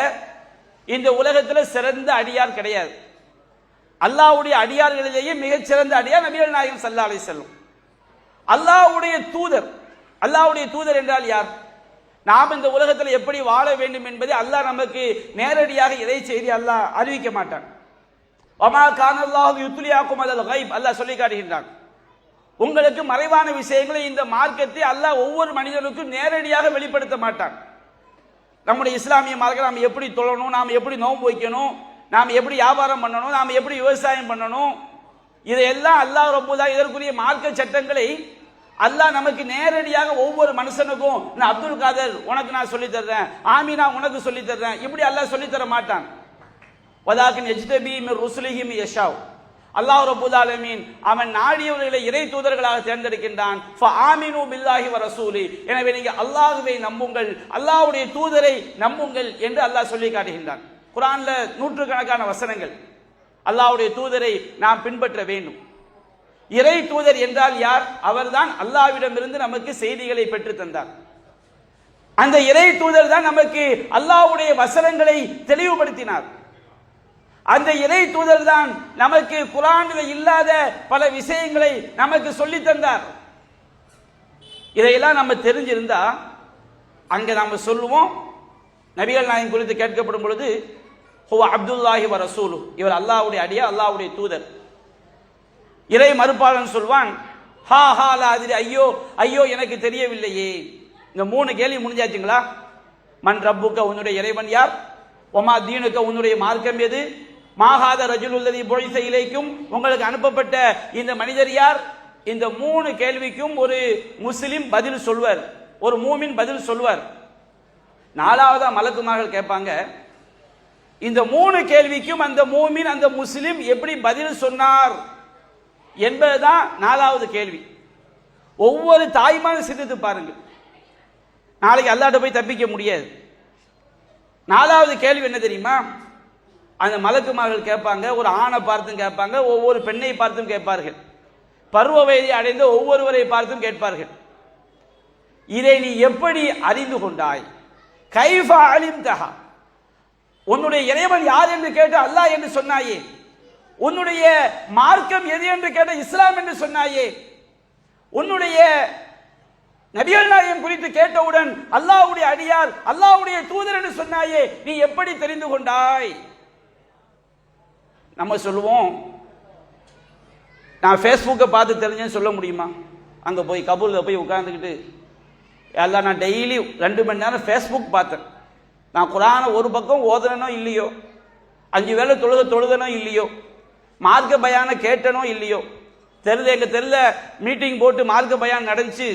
இந்த உலகத்தில் சிறந்த அடியார் கிடையாது. அல்லாஹ்வுடைய அடியார்களிலேயே மிகச் சிறந்த அடியார் நபிகள் நாயகம் ஸல்லல்லாஹு அலைஹி வஸல்லம். அல்லாஹ்வுடைய தூதர். அல்லாஹ்வுடைய தூதர் என்றால் யார்? நாம் இந்த உலகத்தில் எப்படி வாழ வேண்டும் என்பதை அல்லாஹ் நமக்கு நேரடியாக இறை செய்தி அல்லாஹ் அறிவிக்க மாட்டான். வமா கானல்லாஹு யுத்லியாக்கும் அலல் கைப், அல்லாஹ் சொல்லி காட்டுகின்றான். உங்களுக்கு மறைவான விஷயங்களை இந்த மார்க்கத்தை அல்லாஹ் ஒவ்வொரு மனிதனுக்கும் நேரடியாக வெளிப்படுத்த மாட்டான். நம்முடைய இஸ்லாமிய மார்க்கம் நாம் எப்படி தொழணும், நாம் எப்படி நோன்பு வைக்கணும், நாம் எப்படி வியாபாரம் பண்ணணும், நாம் எப்படி விவசாயம் பண்ணணும், இதையெல்லாம் அல்லாஹ் ரப்பல் ஆலமீன் இதற்குரிய மார்க்க சட்டங்களை அல்லாஹ் நமக்கு நேரடியாக ஒவ்வொரு மனுஷனுக்கும், நான் அப்துல் காதர் உனக்கு நான் சொல்லி தர்றேன், ஆமீனா உனக்கு சொல்லி தர்றேன், இப்படி அல்லாஹ் சொல்லி தர மாட்டான். வலாக்கின் யஜ்தபி மிர் ருசுலிஹி மன் யஷா, அல்லாஹ் ரப்பல் ஆலமீன் அவன் நாடியவர்களை இறை தூதர்களாக தேர்ந்தெடுக்கின்றான். ஃபஆமினு பில்லாஹி வ ரசூலி, எனவே நீங்க அல்லாஹ்வை நம்புங்கள், அல்லாஹ்வுடைய தூதரை நம்புங்கள் என்று அல்லாஹ் சொல்லி காட்டுகின்றான். குர்ஆன்ல நூற்றுக்கணக்கான வசனங்கள் அல்லாஹ்வுடைய தூதரை நாம் பின்பற்ற வேண்டும். இறை தூதர் என்றால் யார்? அவர்தான் அல்லாஹ்விடமிருந்து நமக்கு செய்திகளை பெற்று தந்தார். அந்த இறை தூதர் தான் நமக்கு அல்லாஹ்வுடைய வசனங்களை தெளிவுபடுத்தினார். அந்த இறை தூதர் தான் நமக்கு குர்ஆனில் இல்லாத பல விஷயங்களை நமக்கு சொல்லி தந்தார். இதையெல்லாம் நம்ம தெரிஞ்சிருந்தா அங்க நாம சொல்லுவோம், நபிகள் நாயகம் குறித்து கேட்கப்படும் பொழுது ஹுவ அப்துல்லாஹி வ ரசூலு, இவர் அல்லாஹ்வுடைய அடியார், அல்லாஹ்வுடைய தூதர். இறை மறுப்பாளன் சொல்வான், ஹா ஹா லா அதிரி, ஐயோ ஐயோ எனக்கு தெரியவில்லையே. இந்த 3 கேள்வி முடிஞ்சாச்சுங்களா? மன் ரப்புக்க, உன்னுடைய இறைவன் யார்? ஒமா தீனுக்க, உன்னுடைய மார்க்கம் எது? மாஹாத ரஜுலுல்லதி புஇஸ இலைக்கும், உங்களுக்கு அனுப்பப்பட்ட இந்த மனிதர் யார்? இந்த 3 கேள்விக்கும் ஒரு முஸ்லிம் பதில் சொல்வார், ஒரு மூமின் பதில் சொல்வார். 4வதா மலக்குமார்கள் கேட்பாங்க, இந்த 3 கேள்விக்கும் அந்த மூமின் அந்த முஸ்லிம் எப்படி பதில் சொன்னார் என்பதுதான் 4வது கேள்வி. ஒவ்வொரு தாய்மாரும் சிந்தித்து பாருங்க, நாளைக்கு அல்லாஹ்ட்ட போய் தப்பிக்க முடியாது. 4வது கேள்வி என்ன தெரியுமா? அந்த மலக்குமார்கள் கேட்பாங்க, ஒரு ஆணை பார்த்தும் கேட்பாங்க, ஒவ்வொரு பெண்ணை பார்த்தும் கேட்பார்கள், பருவ வயதை அடைந்த ஒவ்வொருவரை பார்த்தும் கேட்பார்கள். இதை நீ எப்படி அறிந்து கொண்டாய்? கைஃப அலிம்தஹா, உன்னுடைய இறைவன் யார் என்று கேட்ட அல்லாஹ் என்று சொன்னாயே, உன்னுடைய மார்க்கம் எது என்று கேட்ட இஸ்லாம் என்று சொன்னாயே, உன்னுடைய நபிகள் நாயகம் குறித்து கேட்டவுடன் அல்லாஹ்வுடைய அடியார், அல்லாஹ்வுடைய தூதர் என்று சொன்னாயே, நீ எப்படி தெரிந்து கொண்டாய்? நம்ம சொல்லுவோம், நான் ஃபேஸ்புக்கை பார்த்து தெரிஞ்சேன்னு சொல்ல முடியுமா? அங்கே போய் கபூரில் போய் உட்கார்ந்துக்கிட்டு, எல்லாம் நான் டெய்லி 2 மணி நேரம் ஃபேஸ்புக் பார்த்தேன், நான் குர்ஆனை ஒரு பக்கம் ஓதுனனோ இல்லையோ, 5 வேளை தொழுதனோ இல்லையோ, மார்க்க பயான கேட்டனோ இல்லையோ, எங்கள் தெருல மீட்டிங் போட்டு மார்க்க பயான் நடந்துச்சு,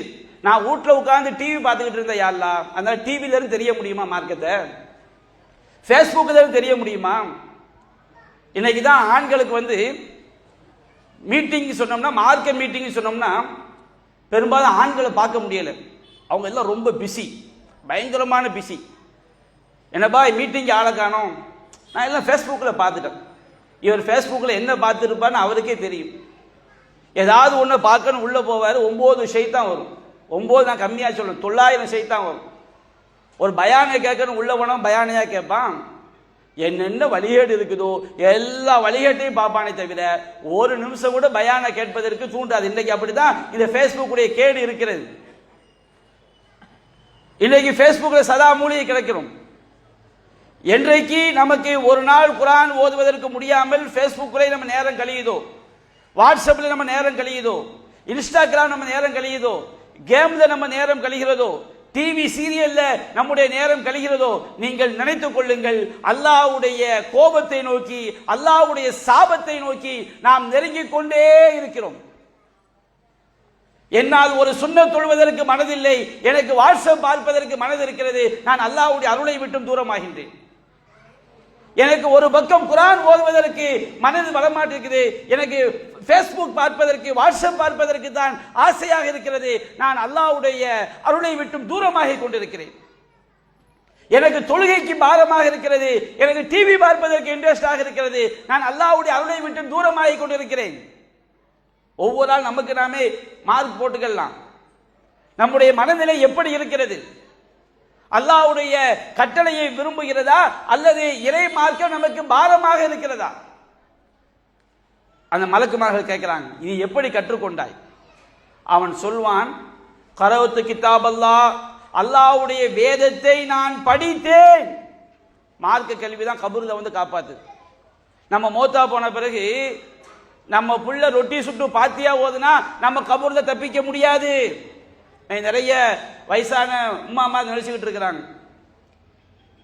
நான் வீட்டில் உட்கார்ந்து டிவி பார்த்துக்கிட்டு இருந்தேன், யா அல்லாஹ், அதனால டிவில இருந்து தெரிய முடியுமா மார்க்கத்தை? ஃபேஸ்புக்கில் இருந்து தெரிய முடியுமா? இன்னைக்கு தான் ஆண்களுக்கு மீட்டிங் சொன்னோம்னா, மார்க்க மீட்டிங் சொன்னோம்னா பெரும்பாலும் ஆண்களை பார்க்க முடியல, அவங்க எல்லாம் ரொம்ப பிஸி, பயங்கரமான பிஸி. என்னப்பா மீட்டிங் ஆளை காணோம், நான் எல்லாம் ஃபேஸ்புக்கில் பார்த்துட்டேன். இவர் ஃபேஸ்புக்கில் என்ன பார்த்துருப்பான்னு அவருக்கே தெரியும். ஏதாவது ஒன்று பார்க்கணும் உள்ளே போவார், 9 ஷைத்தான் வரும். 9 நான் கம்மியாக சொல்லணும், 900 ஷைத்தான் வரும். ஒரு பயானை கேட்கணும் உள்ள போனோம், பயானையாக கேட்பான், என்னென்ன வழிகேடு இருக்குதோ எல்லா வழிகேட்டையும் பார்ப்பானே தவிர ஒரு நிமிஷம் கூட பயானை கேட்பதற்கு தூண்டாது. இன்னைக்கு அப்படிதான் இந்த ஃபேஸ்புக்குடைய கேடு இருக்கிறது. இன்னைக்கு ஃபேஸ்புக்கில் சதா மூலிகை கிடைக்கிறோம். என்றைக்கு நமக்கு ஒரு நாள் குர்ஆன் ஓதுவதற்கு முடியாமல் ஃபேஸ்புக்கில் நம்ம நேரம் கழியுதோ, வாட்ஸ்அப்பில் நம்ம நேரம் கழியுதோ, இன்ஸ்டாகிராம் நம்ம நேரம் கழியுதோ, கேம்ல நம்ம நேரம் கழிகிறதோ, டிவி சீரியல்ல நம்முடைய நேரம் கழிகிறதோ, நீங்கள் நினைத்துக் கொள்ளுங்கள், அல்லாஹ்வுடைய கோபத்தை நோக்கி, அல்லாஹ்வுடைய சாபத்தை நோக்கி நாம் நெருங்கிக் கொண்டே இருக்கிறோம். என்னால் ஒரு சுன்னத் தொழுவதற்கு மனதில்லை, எனக்கு வாட்ஸ்அப் பார்ப்பதற்கு மனது இருக்கிறது, நான் அல்லாஹ்வுடைய அருளை விட்டும் தூரமாகின்றேன். எனக்கு ஒரு பக்கம் குர்ஆன் ஓதுவதற்கு மனது வரமாட்டிருக்குது, எனக்கு ஃபேஸ்புக் பார்ப்பதற்கு, வாட்ஸ்அப் பார்ப்பதற்கு தான் ஆசையாக இருக்கிறது, நான் அல்லாஹ்வுடைய அருளை விட்டும் தூரமாகிக் கொண்டிருக்கிறேன். எனக்கு தொழுகைக்கு பாரமாக இருக்கிறது, எனக்கு டிவி பார்ப்பதற்கு இன்ட்ரெஸ்டாக இருக்கிறது, நான் அல்லாஹ்வுடைய அருளை விட்டும் தூரமாகிக் கொண்டிருக்கிறேன். ஒவ்வொரு நாள் நமக்கு நாமே மார்க் போட்டுக்கலாம். நம்முடைய மனநிலை எப்படி இருக்கிறது? அல்லாஹ்வுடைய கட்டளையை விரும்புகிறதா அல்லது இறை மார்க்கம் நமக்கு பாரமாக இருக்கிறதா? அந்த மலக்குமார்கள் கேட்கிறாங்க, இது எப்படி கற்றுக்கொண்டாய்? அவன் சொல்வான், கரவுத்து கிதாப் அல்லாஹ், அல்லாஹ்வுடைய வேதத்தை நான் படித்தேன். மார்க்க கல்விதான் கபூர்ல காப்பாத்து. நம்ம மௌத்தா போன பிறகு நம்ம புள்ள ரொட்டி சுட்டு பாத்தியா ஓதுனா நம்ம கபூர்ல தப்பிக்க முடியாது. நிறைய வயசான உம்மா நினைச்சுக்கிட்டு இருக்கிறாங்க.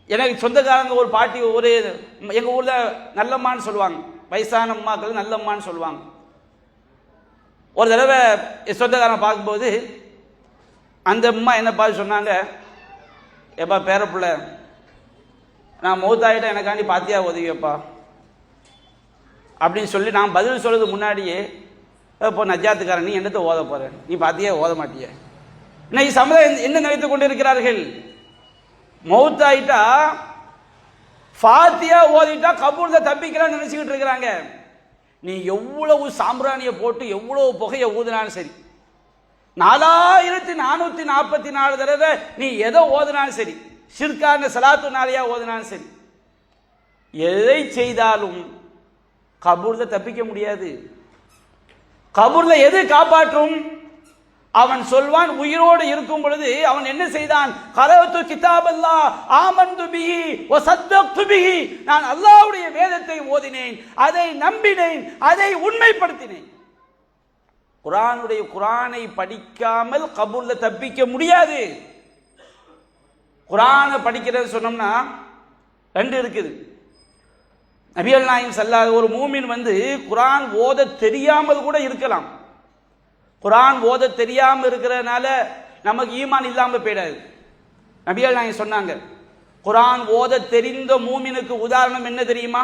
எனக்கு சொந்தக்காரங்க ஒரு பாட்டி, ஒரு எங்க ஊர்ல நல்லம்மான்னு சொல்லுவாங்க, வயசான அம்மாக்கள் நல்லம்மான்னு சொல்லுவாங்க. ஒரு தடவை சொந்தக்காரன் பார்க்கும்போது அந்த அம்மா என்ன பார்த்து சொன்னாங்க, ஏப்பா பேரப்புள்ள, நான் மௌத்தாயிட்ட எனக்காண்டி பாத்தியா உதவியப்பா அப்படின்னு சொல்லி நான் பதில் சொல்றது முன்னாடியே, இப்போ நஜாத்துக்காரன் நீ என்னத்தை ஓத போற, நீ பாத்தியா ஓத மாட்டிய. இன்னைக்கு சமுதாயம் என்ன நினைத்துக் கொண்டிருக்கிறார்கள்? மௌத்தாயிட்டா ஃபாத்தியா ஓதிட்டா கபூர்ல தப்பிக்கிறான்னு நினைச்சுக்கிட்டு இருக்கிறாங்க. நீ எவ்வளவு சாம்பிராணியை போட்டு எவ்வளவு புகையை ஊதினாலும் சரி, 4444 தடவை நீ எதை ஓதினாலும் சரி, ஷிர்கான சலாத்து நாளியா ஓதினாலும் சரி, எதை செய்தாலும் கபூர்ல தப்பிக்க முடியாது. கபூர்ல எது காப்பாற்றும்? அவன் சொல்வான், உயிரோடு இருக்கும் பொழுது அவன் என்ன செய்தான்? கரஅத்து கிதாபல்லாஹ் ஆமன்து பிஹி வ ஸத்தக்து பிஹி, நான் அல்லாஹ்வுடைய வேதத்தை ஓதினேன், அதை நம்பினேன், அதை உண்மைப்படுத்தினேன். குர்ஆனை படிக்காமல் கபூர்ல தப்பிக்க முடியாது. குர்ஆனை படிக்கிறது சொன்னோம்னா ரெண்டு இருக்குது. நபிகள் நாயகம் ஸல்லல்லாஹு ஒரு மூமின் குர்ஆன் ஓத தெரியாமல் கூட இருக்கலாம். குர்ஆன் ஓத தெரியாமல் இருக்கிறதுனால நமக்கு ஈமான் இல்லாம போயிடாது. நபிகள் நாயகம் சொன்னாங்க, குர்ஆன் ஓத தெரிந்த மூமினுக்கு உதாரணம் என்ன தெரியுமா?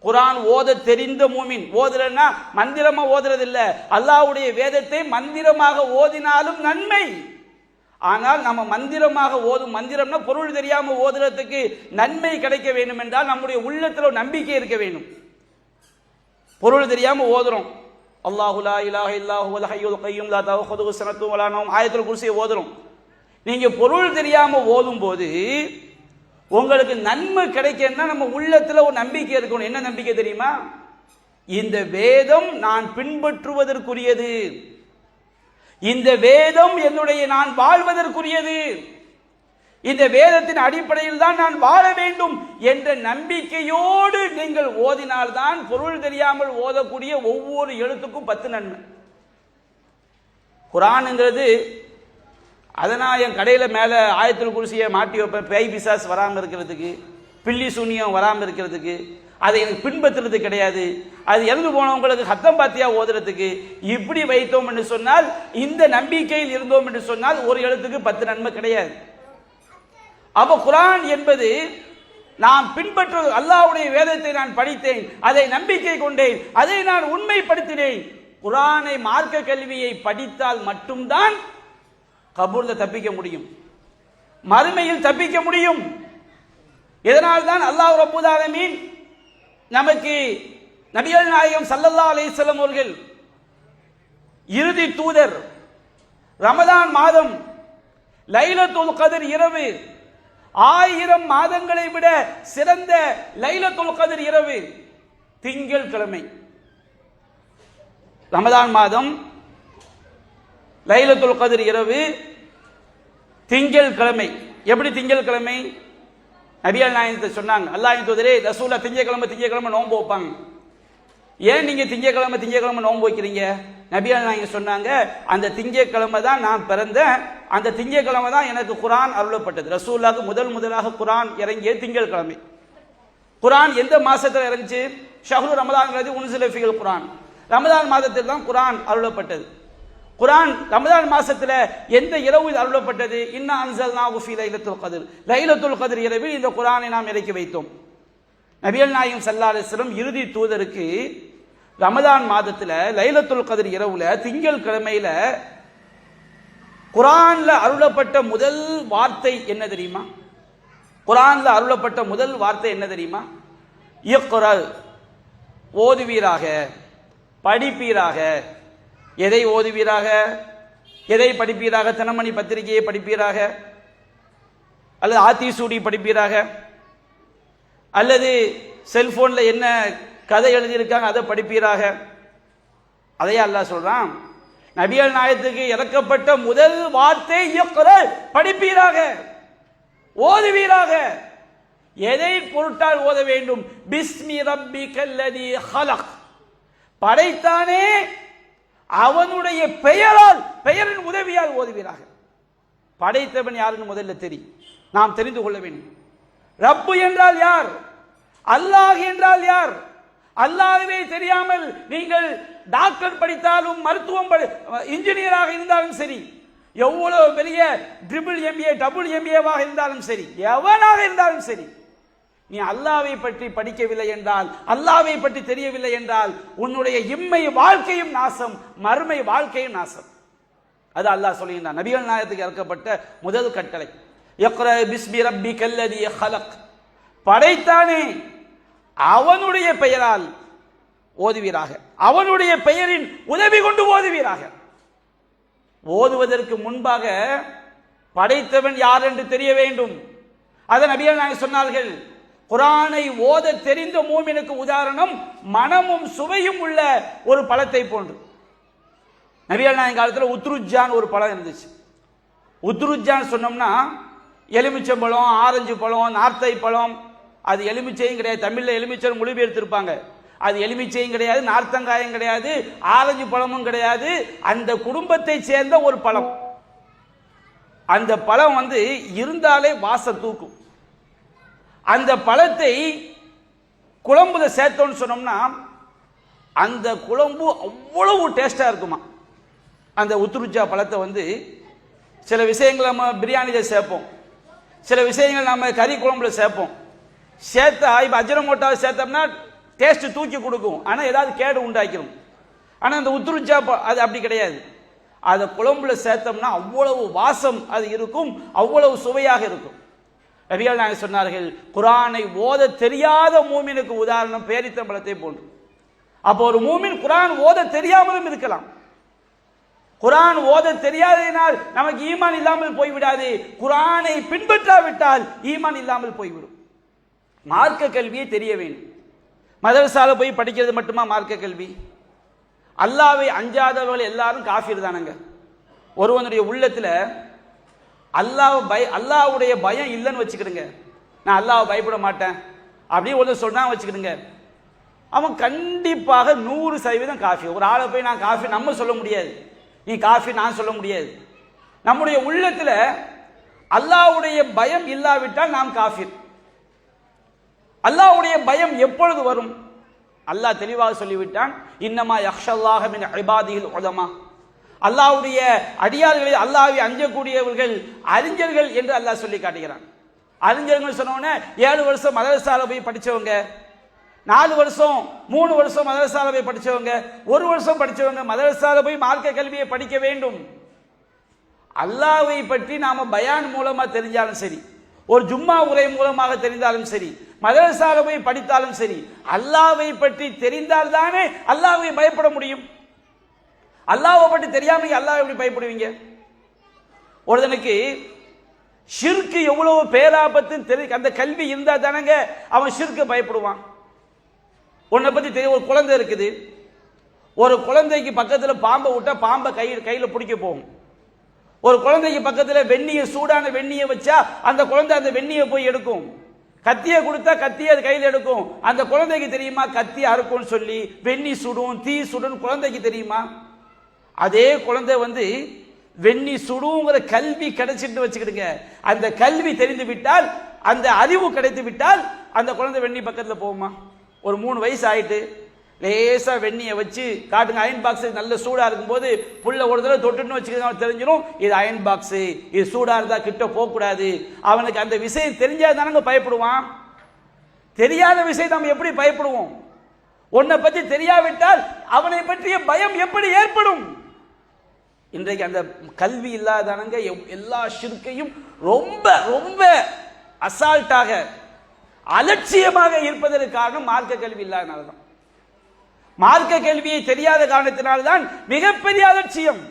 குர்ஆன் ஓத தெரிந்த மூமின், ஓதுறன்னா மந்திரமா ஓதுறது இல்ல, அல்லாஹ்வுடைய வேதத்தை மந்திரமாக ஓதினாலும் நன்மை. ஆனால் நம்ம மந்திரமாக ஓதும், மந்திரம்னா பொருள் தெரியாம ஓதுறதுக்கு நன்மை கிடைக்க வேண்டும் என்றால் நம்முடைய உள்ளத்தில் நம்பிக்கை இருக்க வேண்டும். பொருள் தெரியாம ஓதுறோம், அல்லாஹு லா இலாஹ இல்லல்லாஹு வல் ஹய்யுல் கய்யூம் லா தஅஹுதுஹு ஸனத்துன் வலா நௌம், ஆயத்துல் குர்சியை ஓதுறோம். நீங்க பொருள் தெரியாம ஓதும் போது உங்களுக்கு நன்மை கிடைக்கும்னா நம்ம உள்ளத்துல ஒரு நம்பிக்கை இருக்கணும். என்ன நம்பிக்கை தெரியுமா? இந்த வேதம் நான் பின்பற்றுவதற்குரியது, இந்த வேதம் என்னுடைய நான் வாழ்வதற்குரியது, இந்த வேதத்தின் அடிப்படையில் தான் நான் வாழ வேண்டும் என்ற நம்பிக்கையோடு நீங்கள் ஓதினால்தான் பொருள் தெரியாமல் ஓதக்கூடிய ஒவ்வொரு எழுத்துக்கும் 10 நன்மை. குர்ஆன்ங்கிறது அதனால் என் கடையில் மேலே ஆயத்துல் குர்சியை மாட்டி வைப்பேன், பேய் பிசாஸ் வராமல் இருக்கிறதுக்கு, பில்லி சூனியம் வராமல் இருக்கிறதுக்கு. அதை எனக்கு பின்பற்றுறது கிடையாது. அது இறந்து போனவங்களுக்கு ஹத்தம் பாத்தியா ஓதுறதுக்கு. இப்படி வைத்தோம் என்று சொன்னால், இந்த நம்பிக்கையில் இருந்தோம் என்று சொன்னால் ஒரு எழுத்துக்கு 10 நன்மை கிடையாது. அப்ப குர்ஆன் என்பது நான் பின்பற்ற அல்லாஹ்வுடைய வேதத்தை நான் படித்தேன், அதை நம்பிக்கை கொண்டேன், அதை நான் உண்மைப்படுத்தினேன். குர்ஆனை மார்க்க கல்வியை படித்தால் மட்டும்தான் கபூர்ல தப்பிக்க முடியும், மறுமையில் தப்பிக்க முடியும். இதனால் தான் அல்லாஹ் ரப்பல் ஆலமீன் நமக்கு நபிகள் நாயகம் ஸல்லல்லாஹு அலைஹி வஸல்லம் அவர்கள் இறுதி தூதர், ரமதான் மாதம், லைலத்துல் கத்ர் இரவு, 1000 மாதங்களை விட சிறந்த லைலத்துல் கத்ர் இரவு திங்கள் கிழமை. ரமதான் மாதம், லைலத்துல் கத்ர் இரவு, திங்கள் கிழமை. எப்படி திங்கள் கிழமை? நபிகள் நாயகத்தை சொன்னாங்க, அல்லாஹ்வின் தூதரே, ரசூலா திங்கக்கிழமை நோன்பு வைப்பாங்க. ஏன் நீங்க திங்கக்கிழமை நோன்பு வைக்கிறீங்க? நபிகள் நாயகம் சொன்னாங்க, அந்த திங்கக்கிழமை தான் நான் பிறந்தேன், அந்த திங்கக்கிழமை தான் எனக்கு குர்ஆன் அருளப்பட்டது. ரசூலுல்லாஹ்க்கு முதலாக குர்ஆன் இறங்கிய திங்கள் கிழமை. குர்ஆன் எந்த மாசத்துல இறங்கிச்சு? ஷஹ்ரு ரமதான் உன்சில ஃபீல் குர்ஆன், ரமதான் மாதத்தில் தான் குர்ஆன் அருளப்பட்டது. குர்ஆன் ரமதான் மாசத்துல எந்த இரவில் அருளப்பட்டது? இன்னா அன்ஸல்னாஹு ஃபீ லைலத்துல் கத்ர், லைலத்துல் கத்ர் இரவில் இந்த குர்ஆனை நாம் இறக்கி வைத்தோம். நபிகள் நாயகம் ஸல்லல்லாஹு அலைஹி வஸல்லம் இறுதி தூதருக்கு ரமதான் மாதத்துல லைலத்துல் கத்ர் இரவுல திங்கள் கிழமையில குர்ஆன்ல அருளப்பட்ட முதல் வார்த்தை என்ன தெரியுமா? குர்ஆன்ல அருளப்பட்ட முதல் வார்த்தை என்ன தெரியுமா? இக்ரா, ஓதுவீராக, படிப்பீராக. எதை ஓதுவீராக? எதை படிப்பீராக? தினமணி பத்திரிகையை படிப்பீராக, அல்லது ஆத்திசூடி படிப்பீராக, அல்லது செல்போன்ல என்ன கதை எழுதியிருக்காங்க அதை படிப்பீராக. அதையே அல்லாஹ் சொல்றான், நபிகள் நாயகத்துக்கு இறக்கப்பட்ட முதல் வார்த்தை இக்ரா, படிப்பீராக, ஓதுவீராக. எதை பொருட்டால் ஓத வேண்டும்? பிஸ்மி ரப்பிக்கல்லதி ஹலக், படைத்தானே அவனுடைய பெயரால், பெயரின் உதவியால் ஓதுவீராக. படைத்தவன் யாருன்னு முதல்ல நாம் தெரிந்து கொள்ள வேண்டும். ரப்பு என்றால் யார்? அல்லாஹ் என்றால் யார்? அல்லாஹ்வே தெரியாமல் நீங்கள் டாக்டர் படித்தாலும், மருத்துவம் இன்ஜினியராக இருந்தாலும் சரி, எவ்வளவு பெரிய ட்ரிபிள் எம்பிஏ டபுள் எம்பிஏவாக இருந்தாலும் சரி, எவனாக இருந்தாலும் சரி, நீ அல்லாஹ்வை பற்றி படிக்கவில்லை என்றால், அல்லாஹ்வை பற்றி தெரியவில்லை என்றால், உன்னுடைய இம்மை வாழ்க்கையும் நாசம், மறுமை வாழ்க்கையும் நாசம். அது அல்லாஹ் சொல்லுகிறான். நபிகள் நாயகத்துக்கு இறக்கப்பட்ட முதல் கட்டளை இக்ரா பிஸ்மி ரப்பிக்கல்லதி ஹலக், படைத்தானே அவனுடைய பெயரால் ஓதுவீராக, அவனுடைய பெயரின் உதவி கொண்டு ஓதுவீராக. ஓதுவதற்கு முன்பாக படைத்தவன் யார் என்று தெரிய வேண்டும். அதை நபிகள் நாயகம் சொன்னார்கள், குர்ஆனை ஓத தெரிந்த மூமினுக்கு உதாரணம் மனமும் சுவையும் உள்ள ஒரு பழத்தை போன்று. நபிகள் நாயகம் காலத்தில் உத்ருஜான் ஒரு பழம் இருந்துச்சு. உத்ருஜான் சொன்னோம்னா எலுமிச்சம்பழம், ஆரஞ்சு பழம், நார்த்தை பழம். அது எலுமிச்சையும் கிடையாது, தமிழில் எலுமிச்சை மொழிபெயர்த்திருப்பாங்க. அது எலுமிச்சையும் கிடையாது, நார்த்தங்காயும் கிடையாது, ஆரஞ்சு பழமும் கிடையாது. அந்த குடும்பத்தை சேர்ந்த ஒரு பழம். அந்த பழம் இருந்தாலே வாசம் தூக்கும். அந்த பழத்தை குழம்புல சேர்த்தோன்னு சொன்னோம்னா அந்த குழம்பு அவ்வளவு டேஸ்டா இருக்குமா. அந்த உத்ருஜா பழத்தை சில விஷயங்கள் நம்ம பிரியாணியில் சேர்ப்போம், சில விஷயங்கள் நம்ம கறி குழம்புல சேர்ப்போம். சேர்த்தா இப்போ அஜினமோட்டாவை சேர்த்தோம்னா டேஸ்ட் தூக்கி கொடுக்கும், ஆனால் ஏதாவது கேடு உண்டாக்கிடும். ஆனால் அந்த உத்ருஜா அது அப்படி கிடையாது. அதை குழம்புல சேர்த்தோம்னா அவ்வளவு வாசம் அது இருக்கும், அவ்வளவு சுவையாக இருக்கும். நபிகள் நாயகம் சொன்னார்கள், குர்ஆனை ஓத தெரியாத மூமினுக்கு உதாரணம் பேரித்தம்பழத்தை போன்று. அப்போ ஒரு மூமின் குர்ஆன் ஓத தெரியாமலும் இருக்கலாம். குர்ஆன் ஓத தெரியாததினால் நமக்கு ஈமான் இல்லாமல் போய்விடாது. குர்ஆனை பின்பற்றாவிட்டால் ஈமான் இல்லாமல் போய்விடும். மார்க்க கல்வியை தெரிய வேண்டும். மதரசால போய் படிக்கிறது மட்டுமா மார்க்க கல்வி? அல்லாஹ்வை அஞ்சாதவர்கள் எல்லாரும் காஃபிர் தானங்க. ஒருவனுடைய உள்ளத்துல அல்லாஹ்வுடைய பயம் இல்லைன்னு வச்சுக்கிடுங்க, நான் அல்லாஹ்வை பயப்பட மாட்டேன் அப்படின்னு ஒன்று சொன்னா வச்சுக்கிடுங்க, அவன் கண்டிப்பாக 100% காஃபி. ஒரு ஆளை போய் நான் காஃபி நம்ம சொல்ல முடியாது, நீ காஃபி நான் சொல்ல முடியாது. நம்முடைய உள்ளத்துல அல்லாஹ்வுடைய பயம் இல்லாவிட்டால் நாம் காஃபிர். அல்லாஹ்வுடைய பயம் எப்பொழுது வரும்? அல்லாஹ் தெளிவாக சொல்லிவிட்டான், இன்னமா யக்ஷல்லாஹ மின் இபாதிஹில் உலமா. அல்லாஹ்வுடைய அடியார்களை அல்லாஹ்வை அஞ்சக்கூடியவர்கள் அறிஞர்கள் என்று அல்லாஹ் சொல்லி காட்டுகிறான். அறிஞர்கள் சொன்னோன்னே 7 வருஷம் மதரசால போய் படிச்சவங்க, 4 வருஷம் 3 வருஷம் மதரசால போய் படிச்சவங்க, 1 வருஷம் படிச்சவங்க மதரசால போய் மார்க்க கல்வியை படிக்க வேண்டும். அல்லாஹ்வை பற்றி நாம பயான் மூலமா தெரிஞ்சாலும் சரி, ஒரு ஜும்மா உரை மூலமாக தெரிந்தாலும் சரி, மதரசால போய் படித்தாலும் சரி, அல்லாஹ்வை பற்றி தெரிந்தால் தானே அல்லாஹ்வை பயப்பட முடியும். அல்லாஹ்வை பற்றி தெரியாம அல்லாஹ் எப்படி பயப்படுவீங்க? ஒருத்தனுக்கு ஷிர்க் எவ்வளவு பேராபத்து அந்த கல்வி இருந்தா தானங்க அவன் ஷிர்க்கு பயப்படுவான். உன்னை பத்தி தெரியும், ஒரு குழந்தை இருக்குது, ஒரு குழந்தைக்கு பக்கத்துல பாம்பை விட்டா பாம்பை கையில பிடிக்க போகும். ஒரு குழந்தைக்கு பக்கத்துல சூடான வெந்நியை வச்சா அந்த குழந்தை அந்த வெந்நியை போய் எடுக்கும். கத்தியை கொடுத்தா கத்தியை அது கையில் எடுக்கும். அந்த குழந்தைக்கு தெரியுமா கத்தி அறுக்கும்னு சொல்லி, வெந்நி சுடும் தீ சுடும் குழந்தைக்கு தெரியுமா? அதே குழந்தை வெந்நி சுடுங்கிற கல்வி கிடைச்சிட்டு வச்சுக்கிடுங்க, அந்த கல்வி தெரிந்து விட்டால், அந்த அறிவு கிடைத்து விட்டால் அந்த குழந்தை வெந்நி பக்கத்துல போகுமா? ஒரு 3 வயசு ஆயிட்டு லேசா வெந்நியை வச்சு காட்டுங்க, அயன் பாக்ஸ் நல்ல சூடா இருக்கும் போது புள்ள ஒரு தடவை தொட்டுன்னு வச்சுக்க தெரிஞ்சிடும், இது அயன் பாக்ஸ், இது சூடா இருந்தா கிட்ட போக கூடாது. அவனுக்கு அந்த விஷயம் தெரிஞ்சாதானங்க பயப்படுவான். தெரியாத விஷயம் நம்ம எப்படி பயப்படுவோம்? உன்னை பத்தி தெரியாவிட்டால் அவனை பற்றிய பயம் எப்படி ஏற்படும்? இன்றைக்கு அந்த கல்வி இல்லாதானங்க எல்லா ஷிர்க்கையும் ரொம்ப ரொம்ப அசால்ட்டாக அலட்சியமாக இருப்பதற்காக மார்க்க கல்வி இல்லாதனால்தான். மார்க்க கல்வியை தெரியாத காரணத்தினால்தான் மிகப்பெரிய அலட்சியம்.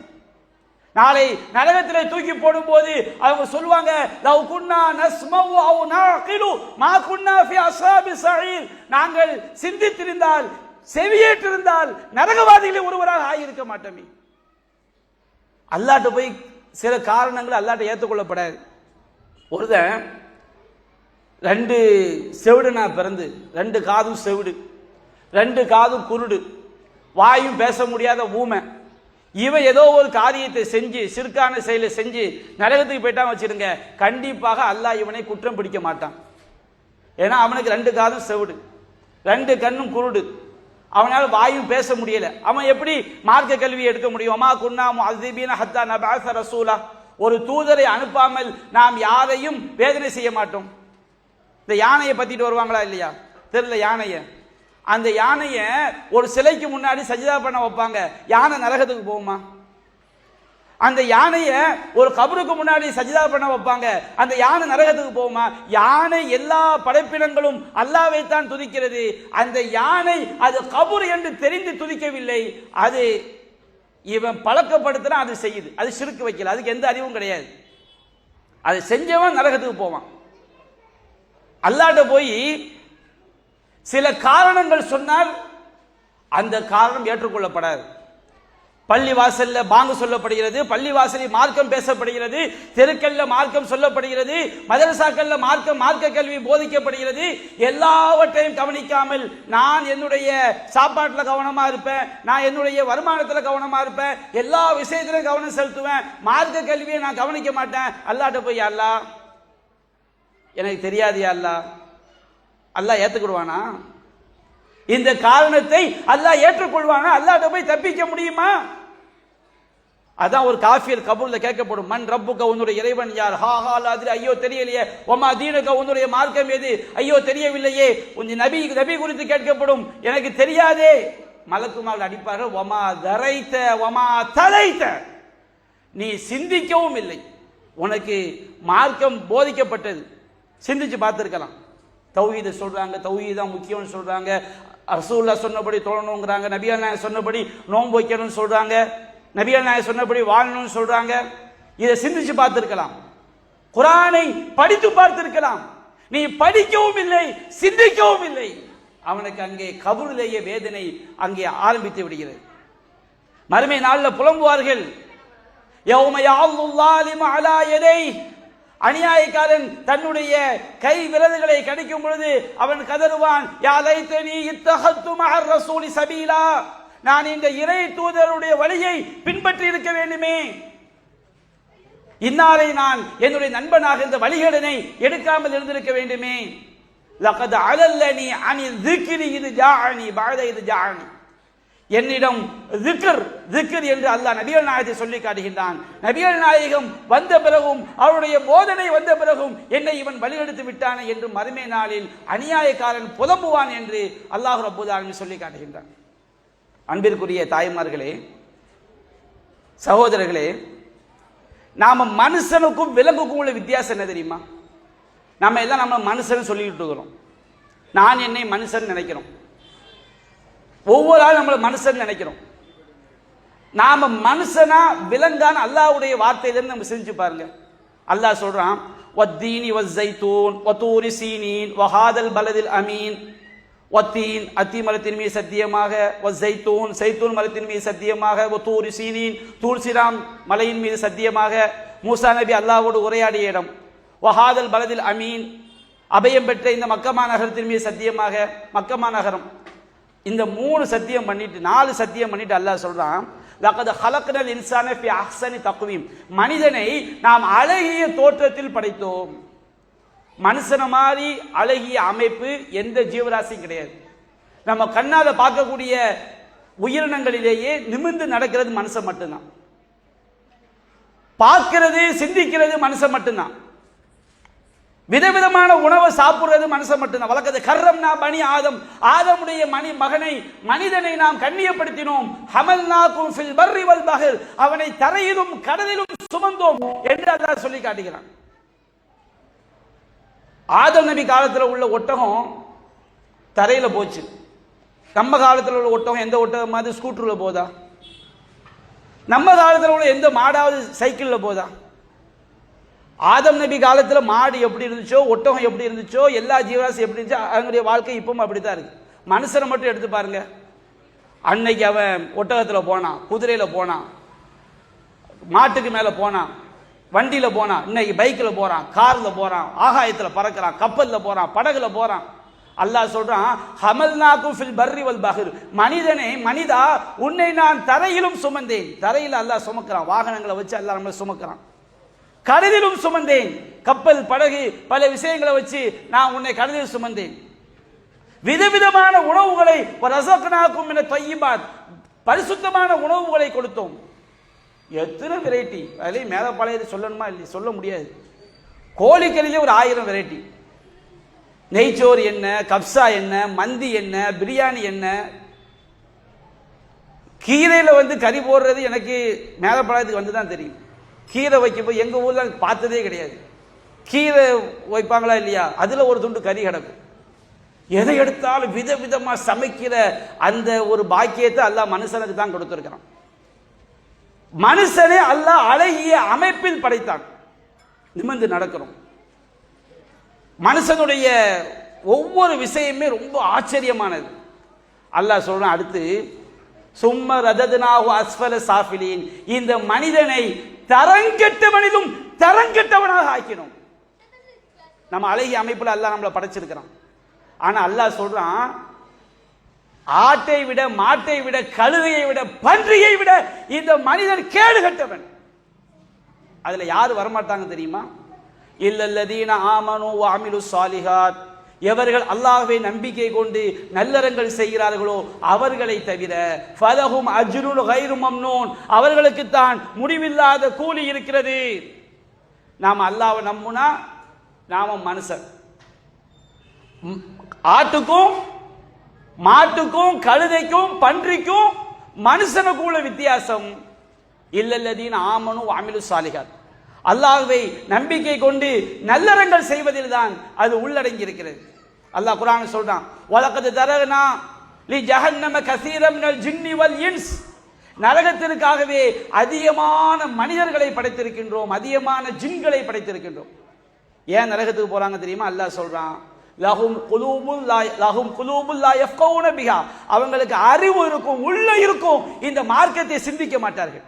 நாளை நரகத்தில் தூக்கி போடும் போது அவங்க சொல்லுவாங்க, லவ் குன்னா நஸ்மவு அவ் நஅகிலு மா குன்னா ஃபி அஸ்ஹாபி ஸஈர். நாங்கள் சிந்தித்திருந்தால் செவியேற்றிருந்தால் நரகவாதிகளில் ஒருவராக ஆகியிருக்க மாட்டோமே. அல்லாஹ்ட்ட போய் சில காரணங்கள் அல்லாஹ்ட்ட ஏற்றுக்கொள்ளப்படாது. ஒருத்தன் 2 செவிடு நான் பிறந்து 2 காதும் செவிடு, 2 காதும் குருடு, வாயும் பேச முடியாத ஊமை, இவன் ஏதோ ஒரு காரியத்தை செஞ்சு சிறுக்கான செயலை செஞ்சு நரகத்துக்கு போயிட்டான் வச்சிருங்க, கண்டிப்பாக அல்லாஹ் இவனை குற்றம் பிடிக்க மாட்டான். ஏன்னா அவனுக்கு 2 காதும் செவிடு, 2 கண்ணும் குருடு, அவனால் வாயும் பேச முடியல. அவன் எப்படி மார்க்க கல்வி எடுக்க முடியும்? அம்மா குன்னா முஅஸ்ஸிபீன ஹத்தா நபஅஸ ரசூலா. ஒரு தூதரை அனுப்பாமல் நாம் யாரையும் வேதனை செய்ய மாட்டோம். இந்த யானையை பத்திட்டு வருவாங்களா இல்லையா? தெரியல யானைய. அந்த யானைய ஒரு சிலைக்கு முன்னாடி சஜிதா பண்ண வைப்பாங்க, யானை நரகத்துக்கு போகுமா? அந்த யானைய ஒரு கபருக்கு முன்னாடி சஜிதா பண்ண வைப்பாங்க. அந்த யானை நரகத்துக்கு போகுமா? யானை எல்லா படைப்பினங்களும் அல்லாஹ்வை தான் துதிக்கிறது. அந்த யானை அது கபர் என்று தெரிந்து துதிக்கவில்லை. அது இவன் பழக்கப்படுத்தினா அது செய்யுது. அது ஷிர்க் வைக்கல. அதுக்கு எந்த அறிவும் கிடையாது. அது செஞ்சவன் நரகத்துக்கு போவான். அல்லாஹ்ட்ட போய் சில காரணங்கள் சொன்னால் அந்த காரணம் ஏற்றுக்கொள்ளப்படாது. பள்ளி வாசல்ல பாங்கு சொல்லப்படுகிறது, பள்ளி வாசலில் மார்க்கம் பேசப்படுகிறது, தெருக்கல்ல மார்க்கம் சொல்லப்படுகிறது, மதரசாக்கள்ல மார்க்க கல்வி போதிக்கப்படுகிறது. எல்லாவற்றையும் கவனிக்காமல் நான் என்னுடைய சாப்பாட்டில் கவனமா இருப்பேன், நான் என்னுடைய வருமானத்தில் கவனமா இருப்பேன், எல்லா விஷயத்திலும் கவனம் செலுத்துவேன், மார்க்க கல்வியை நான் கவனிக்க மாட்டேன். அல்லாஹ்ட்ட போய் அல்லாஹ் எனக்கு தெரியாது, அல்லாஹ் ஏத்துக்கிடுவானா? இந்த காரணத்தை அல்லாஹ் ஏற்றுக்கொள்வானா? அல்லாஹ்ட்ட போய் தப்பிக்க முடியுமா? அதான் ஒரு காஃபிர் கபூர்ல கேட்கப்படும், மன் ரப்புக, உன்னுடைய இறைவன் யார்? ஹா ஹா லாதிரி, ஐயோ தெரியலையே. ஒமா தீனுக, உன்னுடைய மார்க்கம் எது? ஐயோ தெரியவில்லையே. உன் நபி குறித்து கேட்கப்படும், எனக்கு தெரியாதே. மலக்குமார்கள் அடிப்பார்கள், ஒமா தரைத்த ஒமா தலைத்த, நீ சிந்திக்கவும் இல்லை, உனக்கு மார்க்கம் போதிக்கப்பட்டது, சிந்திச்சு பார்த்திருக்கலாம். தௌஹீத சொல்றாங்க, தௌஹீத் தான் முக்கியம்னு சொல்றாங்க, ரசூலுல்லாஹ் சொன்னபடி தொழணுங்கிறாங்க, நபிகள் நாயகம் சொன்னபடி நோன்பு வைக்கணும்னு சொல்றாங்க, நபிகள் நாயகம் சொன்னபடி வாழணும்னு சொல்றாங்க. இதை சிந்திச்சு பார்த்திருக்கலாம், குர்ஆனை படித்து பார்த்திருக்கலாம். நீ படிக்கவும் இல்லை, சிந்திக்கவும் இல்லை. அவனுக்கு அங்கே கபூரிலேயே வேதனை அங்கே ஆரம்பித்து விடுகிறது. மறுமை நாளில் புலம்புவார்கள், யௌம யஅல்லு ஸாலிமு அலா யதைஹி, அநியாயக்காரன் தன்னுடைய கை விரல்களை கடிக்கும் பொழுது அவன் கதறுவான், யா லைத்தனி இத்தஹத்து மஅர் ரசூலி சபீலா, நான் இந்த இறை தூதருடைய வழியை பின்பற்றி இருக்க வேண்டுமே, இன்னாரை நான் என்னுடைய நண்பனாக இந்த வழிகேடனை எடுக்காமல் இருந்திருக்க வேண்டுமே. லகத் அலல்லனி அனி ذிக்ரி இது ஜாஅனி பஅத இது ஜாஅனி, என்னிடம் திக்ர் என்று அல்லாஹ் நபிகள் நாயகத்தை சொல்லி காட்டுகின்றான். நபிகள் நாயகம் வந்த பிறகும் அவருடைய போதனை வந்த பிறகும் என்னை இவன் வழிகெடுத்து விட்டானே என்று மறுமை நாளில் அநியாயக்காரன் புலம்புவான் என்று அல்லாஹ் ரப்பல் ஆலமீன் சொல்லி காட்டுகின்றான். அன்பிற்குரிய தாய்மார்களே, சகோதரர்களே, நாம மனுஷனுக்கும் விலங்குக்கும் உள்ள வித்தியாசம் என்ன தெரியுமா? நம்ம எல்லாம் நம்ம மனுஷன் சொல்லிக்கிட்டு இருக்கிறோம், நான் என்னை மனுஷன் நினைக்கிறோம், ஒவ்வொரு ஆள் நம்மள மனுஷன் நினைக்கிறோம். நாம மனுஷனா விலங்கான அல்லாஹ்வுடைய வார்த்தையிலிருந்து நம்ம செஞ்சு பாருங்க. அல்லாஹ் சொல்றான், வத்தீனி வஸ்ஸைத்தூன் வதூரி சீனீன் வஹாதல் பலதில் அமீன், வத்தீன் அத்தி மரத்தின் மீது சத்தியமாக, வஸ்ஸைத்தூன் சைத்தூன் மரத்தின் மீது சத்தியமாக, வதூரி சீனீன் தூர் சிராம் மலையின் மீது சத்தியமாக. மூசா நபி அல்லாஹ்வோடு உரையாடிய இடம். வஹாதல் பலதில் அமீன், அபயம் பெற்ற இந்த மக்கமா நகரத்தின் மீது சத்தியமாக. மக்கமா நகரம், இந்த 3 சத்தியம் பண்ணிட்டு 4 சத்தியம் பண்ணிட்டு அல்லாஹ் சொல்றான், லகத் ஹலக்னல் இன்சான ஃபி அஹ்ஸனி தக்வீம், மனிதனை நாம் அழகிய தோற்றத்தில் படைத்தோம். மனுஷன மாதிரி அழகிய அமைப்பு எந்த ஜீவராசியும் கிடையாது. நம்ம கண்ணால பார்க்கக்கூடிய உயிரினங்களிலேயே நிமிர்ந்து நடக்கிறது மனுஷன் மட்டும்தான். பார்க்கிறது சிந்திக்கிறது மனுஷன் மட்டும்தான். விதவிதமான உணவை சாப்பிடுறது மனுஷன் மட்டும்தான். வழக்கத்தை கர்ரம்னா பனி ஆதம், ஆதமுடைய மனிதனை நாம் கண்ணியப்படுத்தினோம். ஹமல்நாகும் ஃபில் பர்ரி வல் பஹர், அவனை தரையிலும் கடலிலும் சுமந்தோம் என்று அல்லாஹ் சொல்லி காட்டுகிறான். ஆதம் நபி காலத்தில் உள்ள ஒட்டகம் தரையில போச்சு. நம்ம காலத்தில் உள்ள ஒட்டகம் எந்த ஒட்டகம் மாதிரி ஸ்கூட்டர்ல போதா? நம்ம காலத்தில் உள்ள எந்த மாடாவது சைக்கிள்ல போதா? ஆதம் நபி காலத்தில் மாடு எப்படி இருந்துச்சோ, ஒட்டகம் எப்படி இருந்துச்சோ, எல்லா ஜீவராசி எப்படி இருந்துச்சோ, அவங்களுடைய வாழ்க்கை இப்பவும் அப்படித்தான் இருக்கு. மனுஷனை மட்டும் எடுத்து பாருங்க. அன்னைக்கு அவன் ஒட்டகத்தில் போனான், குதிரையில் போனான், மாட்டுக்கு மேலே போனான், வண்டியில் போனான், இன்னைக்கு பைக்கில் போறான், காரில் போறான், ஆகாயத்தில் பறக்கிறான், கப்பலில் போறான், படகுல போறான். அல்லாஹ் சொல்றான், ஹமல்நாகும் ஃபில் பர்ரி வல் பஹர், மனிதனே மனிதா உன்னை நான் தரையிலும் சுமந்தேன். தரையில் அல்லாஹ் சுமக்கிறான், வாகனங்களை வச்சு அல்லாஹ் நம்மளை சுமக்கிறான். கடலிலும் சுமந்தேன், கப்பல் படகு பல விஷயங்களை வச்சு நான் உன்னை கடலில் சுமந்தேன். விதவிதமான உணவுகளை ரஸக்னாகும் மின தய்யிபாத், பரிசுத்தமான உணவுகளை கொடுத்தோம். எத்தனை வெரைட்டி, அதுலேயும் மேல பழைய சொல்லணுமா இல்லை, சொல்ல முடியாது. கோழிக்கறியிலே ஒரு 1000 வெரைட்டி. நெய்ச்சோறு என்ன, கப்சா என்ன, மந்தி என்ன, பிரியாணி என்ன, கீரையில வந்து கறி போடுறது எனக்கு மேலப்பாளையத்துக்கு வந்து தான் தெரியும். கீரை வைக்கும்போது எங்க ஊர்ல பார்த்ததே கிடையாது. கீரை வைப்பாங்களா இல்லையா, அதுல ஒரு துண்டு கறி கிடக்கும். எதை எடுத்தாலும் விதவிதமா சமைக்கிற அந்த ஒரு பாக்கியத்தை அல்லாஹ் மனுஷனுக்கு தான் கொடுத்திருக்கிறான். மனுஷனே அல்லாஹ் அழகிய அமைப்பில் படைத்தான். நிமிர்ந்து நடக்கிறோம். மனுஷனுடைய ஒவ்வொரு விஷயமே ரொம்ப ஆச்சரியமானது. அல்லாஹ் சொல்றான் அடுத்து, சும்ம ரதத்னாஹு அஸ்ஃபல சாஃபிலீன், இந்த மனிதனை தரங்கெட்டவனிலும் தரங்கெட்டவனாக ஆக்கினோம். நம்ம அழகிய அமைப்புல அல்லாஹ் நம்மளை படைச்சிருக்கிறான். ஆனா அல்லாஹ் சொல்றான், ஆட்டை விட மாட்டை விட கழுதையை விட பன்றியை விட இந்த மனிதன் கேடு கட்டவன். அதுல யாரு வரமாட்டாங்க தெரியுமா? இல்லல்லதீன ஆமனு வ அமிலு ஸாலிஹாத், எவர்கள் அல்லாஹ்வை நம்பிக்கை கொண்டு நல்லறங்கள் செய்கிறார்களோ அவர்களை தவிர. ஃபலஹும் அஜ்ருன் கைரு மம்னூன், அவர்களுக்கு தான் முடிவில்லாத கூலி இருக்கிறது. நாம அல்லாஹ்வை நம்புனா நாம மனுஷன். ஆட்டுக்கும் மாட்டுக்கும் கழுதைக்கும் பன்றிக்கும் மனுஷனுக்கும் உள்ள வித்தியாசம். இல்லல்லதீன ஆமனு வ அமிலு ஸாலிஹாத், அல்லாஹ்வை நம்பிக்கை கொண்டு நல்லறங்கள் செய்வதில் தான் அது உள்ளடங்கி இருக்கிறது. அல்லாஹ் குர்ஆன் சொல்றான், வலகத் தரக்னா லி ஜஹன்னம கஸீரம் மினல் ஜின்னி வல் இன்ஸ், நரகத்திற்காகவே அதிகமான மனிதர்களை படைத்திருக்கின்றோம், அதிகமான ஜின்களை படைத்திருக்கின்றோம். ஏன் நரகத்துக்கு போறாங்க தெரியுமா? அல்லாஹ் சொல்றான், லஹும் குலூபுல் லா யஃப்கஹூன பிஹா, அவங்களுக்கு அறிவு இருக்கும், உள்ள இருக்கும், இந்த மார்க்கத்தை சிந்திக்க மாட்டார்கள்.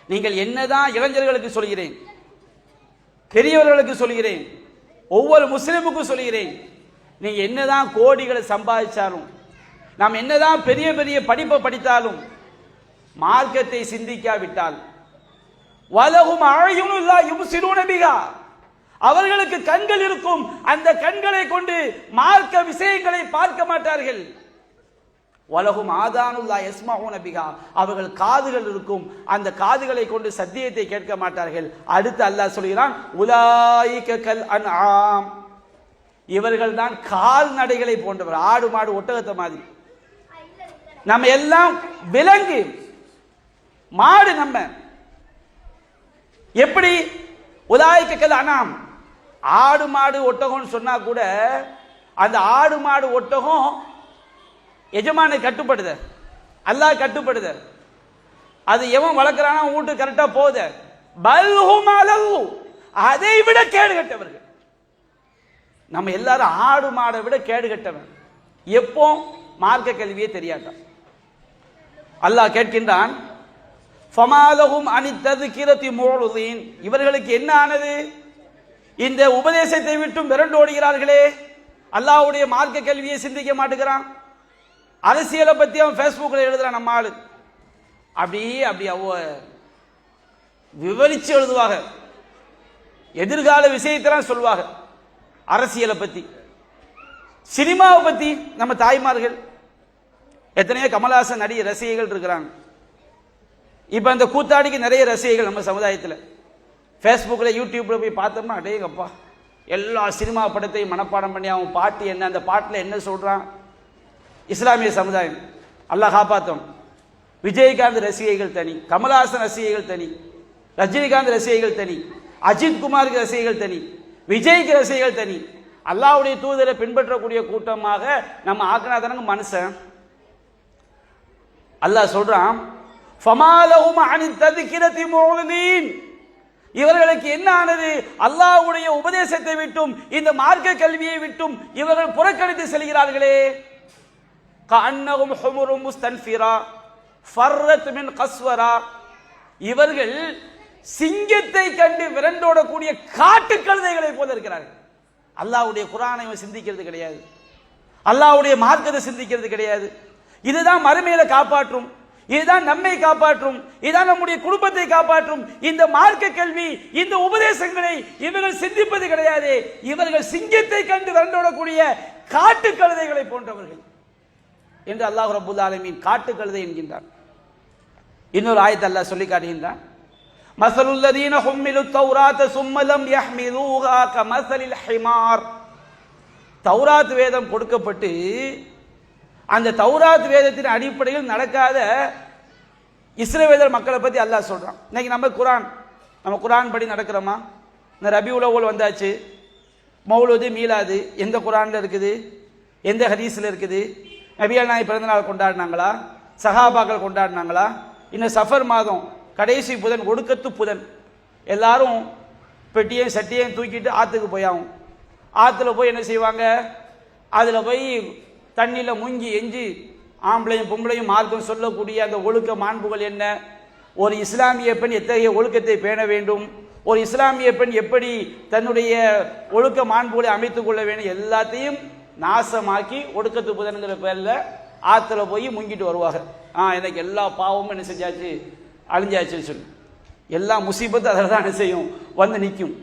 நீங்கள் என்னதான் இளைஞர்களுக்கு சொல்கிறேன், பெரியவர்களுக்கு சொல்கிறேன், ஒவ்வொரு முஸ்லிமுக்கும் சொல்கிறேன், நீங்க என்னதான் கோடிகளை சம்பாதிச்சாலும், நாம் என்னதான் பெரிய பெரிய படிப்பை படித்தாலும், மார்க்கத்தை சிந்திக்காவிட்டால், வலஹும் அஅயுனுன் லா யுப்சிரூன பிஹா, அவர்களுக்கு கண்கள் இருக்கும், அந்த கண்களை கொண்டு மார்க்க விஷயங்களை பார்க்க மாட்டார்கள். வலஹும் ஆதானுல்லா யஸ்மஊன பிஹா, அவர்கள் காதுகள் இருக்கும், அந்த காதுகளை கொண்டு சத்தியத்தை கேட்க மாட்டார்கள். அடுத்து அல்லாஹ் சொல்கிறான், உலாயிக கல் அன்ஆம், இவர்கள் தான் கால்நடைகளை போன்றவர், ஆடு மாடு ஒட்டகத்தை மாதிரி. நம்ம எல்லாம் விலங்கு, மாடு. நம்ம எப்படி உலாயிக கல் அன்ஆம், ஆடு மாடு ஒட்டகம்னு சொன்னா கூட அந்த ஆடு மாடு ஒட்டகம் எஜமானை கட்டுப்படுத, அல்லாஹ் கட்டுப்படுத, அது எவன் வளர்க்கிறானா வீட்டு கரெக்டா போகுத. பல்ஹும் அலவு, அதை விட கேடு கட்டவர்கள். நம்ம எல்லாரும் ஆடு மாடை விட கேடு கட்டவன். எப்போ? மார்க்க கல்வியே தெரியாட்டான். அல்லாஹ் கேட்கின்றான், ஃபமாலஹும் அனித்ததுகிரதி முஅரிதீன், இவர்களுக்கு என்ன ஆனது? இந்த உபதேசத்தை விட்டும் விரண்டு ஓடுகிறார்களே. அல்லாஹ்வுடைய மார்க்க கல்வியை சிந்திக்க மாட்டேங்கிறான். அரசியலை பத்தி அவன் ஃபேஸ்புக்கில் எழுதுறான். நம்ம ஆளு அப்படி அவ விவரிச்சு எழுதுவாங்க, எதிர்கால விஷயத்தெல்லாம் சொல்லுவாங்க. அரசியலை பத்தி, சினிமாவை பத்தி. நம்ம தாய்மார்கள் எத்தனையோ கமலஹாசன் நடிகை ரசிகைகள் இருக்கிறாங்க. இப்ப அந்த கூத்தாடிக்கு நிறைய ரசிகைகள் நம்ம சமுதாயத்தில். ஃபேஸ்புக்கில் யூடியூப்ல போய் பார்த்தோம்னா அடேங்கப்பா, எல்லா சினிமா படத்தையும் மனப்பாடம் பண்ணி அவன் பாட்டு என்ன, அந்த பாட்டில் என்ன சொல்றான். இஸ்லாமிய சமுதாயம் அல்லாஹ் காப்பாற்றும். விஜயகாந்த் ரசிகைகள் தனி, கமலஹாசன் ரசிகைகள் தனி, ரஜினிகாந்த் ரசிகைகள் தனி, அஜித் குமாருக்கு ரசிகைகள் தனி, விஜய்க்கு ரசிகைகள் தனி. அல்லாஹ்வுடைய தூதரை பின்பற்றக்கூடிய கூட்டமாக நம்ம ஆக்கினாதானங்க மனுஷன். அல்லாஹ் சொல்றான், ஃபமாலஹும் அனித் தத்கிரதி முஅரிதீன், இவர்களுக்கு என்ன ஆனது? அல்லாஹ்வுடைய உபதேசத்தை விட்டும் இந்த மார்க்க கல்வியை விட்டும் இவர்கள் புறக்கணித்து செல்கிறார்களே. கஅன்னஹும் ஹுமுரும் முஸ்தன்ஃபிரா ஃபர்ரத் மின் கஸ்வரா, இவர்கள் சிங்கத்தை கண்டு விரண்டோடக்கூடிய காட்டு கழுதைகளை போல இருக்கிறார்கள். அல்லாஹ்வுடைய குர்ஆனை சிந்திக்கிறது கிடையாது, அல்லாஹ்வுடைய மார்க்கத்தை சிந்திக்கிறது கிடையாது. இதுதான் மறுமையில காப்பாற்றும், இதுதான் நம்மை காப்பாற்றும், இதுதான் நம்முடைய குடும்பத்தை காப்பாற்றும். இந்த மார்க்க கல்வி, இந்த உபதேசங்களை இவர்கள் சிந்திப்பது கிடையாது. இவர்கள் சிங்கத்தை கண்டு விரண்டோடக்கூடிய காட்டு கழுதைகளை போன்றவர்கள் என்று அல்லாஹ் ரப்பல் ஆலமீன் காட்டு கழுதை என்கின்றார். இன்னொரு ஆயத்தை அல்லாஹ் சொல்லி காட்டுகின்றான், மஸலுல்லதீன ஹும்மிலுத் தௌராத ஸும்ம லம் யஹ்மிலூஹா கமஸலில் ஹிமார். தௌராத் வேதம் கொடுக்கப்பட்டு அந்த தௌராத் வேதத்தின் அடிப்படையில் நடக்காத இஸ்ரவேலர் மக்களை பத்தி அல்லாஹ் சொல்றான். இன்னைக்கு நம்ம குரான் படி நடக்கிறோமா? இந்த ரபியுல் அவ்வல் வந்தாச்சு, மௌலூது மீலாது எந்த குரான்ல இருக்குது, எந்த ஹதீஸ்ல இருக்குது? நபிகள் நாயகம் பிறந்த நாள் கொண்டாடினாங்களா? சஹாபாக்கள் கொண்டாடினாங்களா? இன்னும் சஃபர் மாதம் கடைசி புதன், ஒடுக்கத்து புதன், எல்லாரும் பெட்டியும் சட்டியையும் தூக்கிட்டு ஆற்றுக்கு போய் ஆகும். ஆற்றுல போய் என்ன செய்வாங்க? அதில் போய் தண்ணியில் முங்கி எஞ்சி ஆம்பளையும் பொம்பளையும் மார்க்கம் சொல்லக்கூடிய அந்த ஒழுக்க மாண்புகள் என்ன, ஒரு இஸ்லாமிய பெண் எத்தகைய ஒழுக்கத்தை பேண வேண்டும், ஒரு இஸ்லாமிய பெண் எப்படி தன்னுடைய ஒழுக்க மாண்புகளை அமைத்துக் கொள்ள வேண்டும், எல்லாத்தையும் நாசமாக்கி ஒடுக்கத்து புதன்கிற பேரில் ஆற்றுல போய் முங்கிட்டு வருவாங்க. எனக்கு எல்லா பாவமும் என்ன செஞ்சாச்சு, அழிஞ்சாச்சுன்னு சொல்லி எல்லா முசீபத்து அதில் தான் என்ன செய்யும், வந்து நிற்கும்.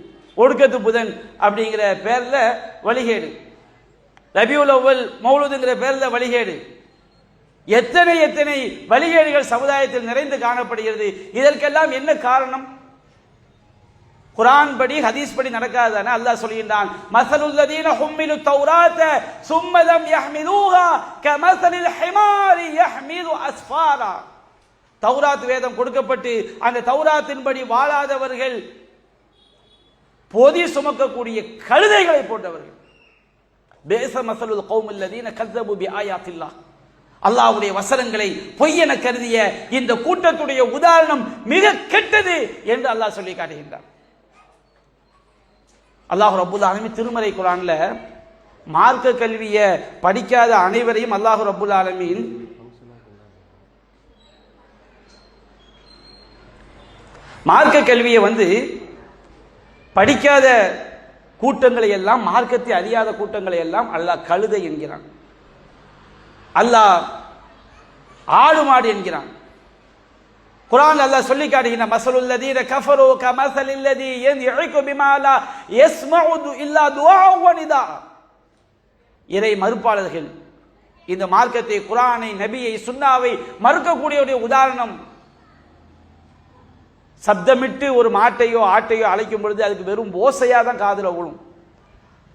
ஒடுக்கத்து புதன் அப்படிங்கிற பேர்ல வழிகேடு, ரபியுல் அவ்வல் மௌலூதுங்கிற பேர்ல வழிகேடு, எத்தனை எத்தனை வழிகேடுகள் சமுதாயத்தில் நிறைந்து காணப்படுகிறது. இதற்கெல்லாம் என்ன காரணம்? குர்ஆன் படி ஹதீஸ் படி நடக்காதானே. அல்லாஹ் சொல்கின்றான், மஸலுல்லதீன ஹும்மிலு தௌராத ஸும்ம லம் யஹ்மிலூஹா கமஸலில் ஹிமாரி யஹ்மிலு அஸ்ஃபாரா. தௌராத் வேதம் கொடுக்கப்பட்டு அந்த தௌராத்தின்படி வாழாதவர்கள் பொதி சுமக்கக்கூடிய கழுதைகளை போன்றவர்கள். பேச மஸலுல் கௌமில்லதீன கஸபு பிஆயாத்தில்லாஹ். அல்லாஹ்வுடைய வசனங்களை பொய்யென கருதிய இந்த கூட்டத்துடைய உதாரணம் மிக கெட்டது என்று அல்லாஹ் சொல்லி காட்டுகின்றார். அல்லாஹ் ரப்புல் ஆலமீன் திருமறை குர்ஆன்ல மார்க்க கல்வியை படிக்காத அனைவரையும் அல்லாஹ் ரப்புல் ஆலமீன் மார்க்க கல்வியை படிக்காத கூட்டங்களை எல்லாம், மார்க்கத்தை அறியாத கூட்டங்களை எல்லாம் அல்லாஹ் கழுதை என்கிறான், அல்லாஹ் ஆடு மாடு என்கிறான். குர்ஆன் அல்லாஹ் சொல்லி காட்டுகின்ற மஸலுல்லதீன கஃபரு கமஸலில்லதீ யன்இகு பிமா லா யஸ்மஉ இல்லா துஆ வ நிதா. இறை மறுப்பாளர்கள் இந்த மார்க்கத்தை, குர்ஆனை, நபியை, சுன்னாவை மறுக்கக்கூடியவருடைய உதாரணம், சப்தமிட்டு ஒரு மாட்டையோ ஆட்டையோ அழைக்கும் பொழுது அதுக்கு வெறும் ஓசையா தான் காதுல விழும்.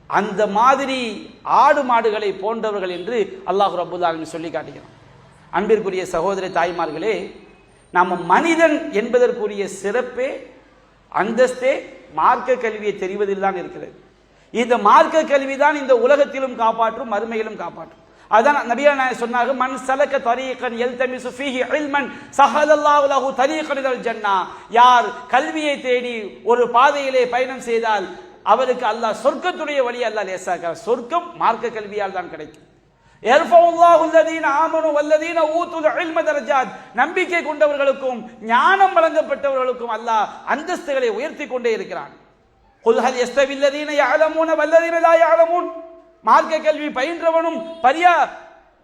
அந்த மாதிரி ஆடு மாடுகளை போன்றவர்கள் என்று அல்லாஹ் ரப்புல் ஆலமீன் சொல்லி காட்டுகிறான். அன்பிற்குரிய சகோதர தாய்மார்களே, நம்ம மனிதன் என்பதற்குரிய சிறப்பே அந்தஸ்தே மார்க்க கல்வியை தெரிவதில் தான் இருக்கிறது. இந்த மார்க்க கல்வி தான் இந்த உலகத்திலும் காப்பாற்றும், மறுமையிலும் காப்பாற்றும். அதான் நபிகள் நாயகம் சொன்னாங்க, மன் சலக தரீகன் யல்தமிசு ஃபீஹி இல்மன் ஸஹலல்லாஹு லஹு தரீகன் இலல் ஜன்னah. யார் கல்வியை தேடி ஒரு பாதையிலே பயணம் செய்தால் அவருக்கு அல்லாஹ் சொர்க்கத்துடைய வழி அல்லாஹ் லேசாக்குறார். சொர்க்கம் மார்க்க கல்வியால் தான் கிடைக்கும். யர்ஃபஉல்லாஹு அல்லதீன ஆமனு வல்லதீன ஊதுல் இல்ம தரஜாத். நம்பிக்கை கொண்டவர்களுக்கும் ஞானம் வழங்கப்பட்டவர்களுக்கும் அல்லாஹ் அந்தஸ்துகளை உயர்த்தி கொண்டே இருக்கிறான். குல் ஹல் யஸ்தவி அல்லதீன யஅலமூன வல்லதீன லா யஅலமூன். மார்க்க கல்வி பயின்றவனும்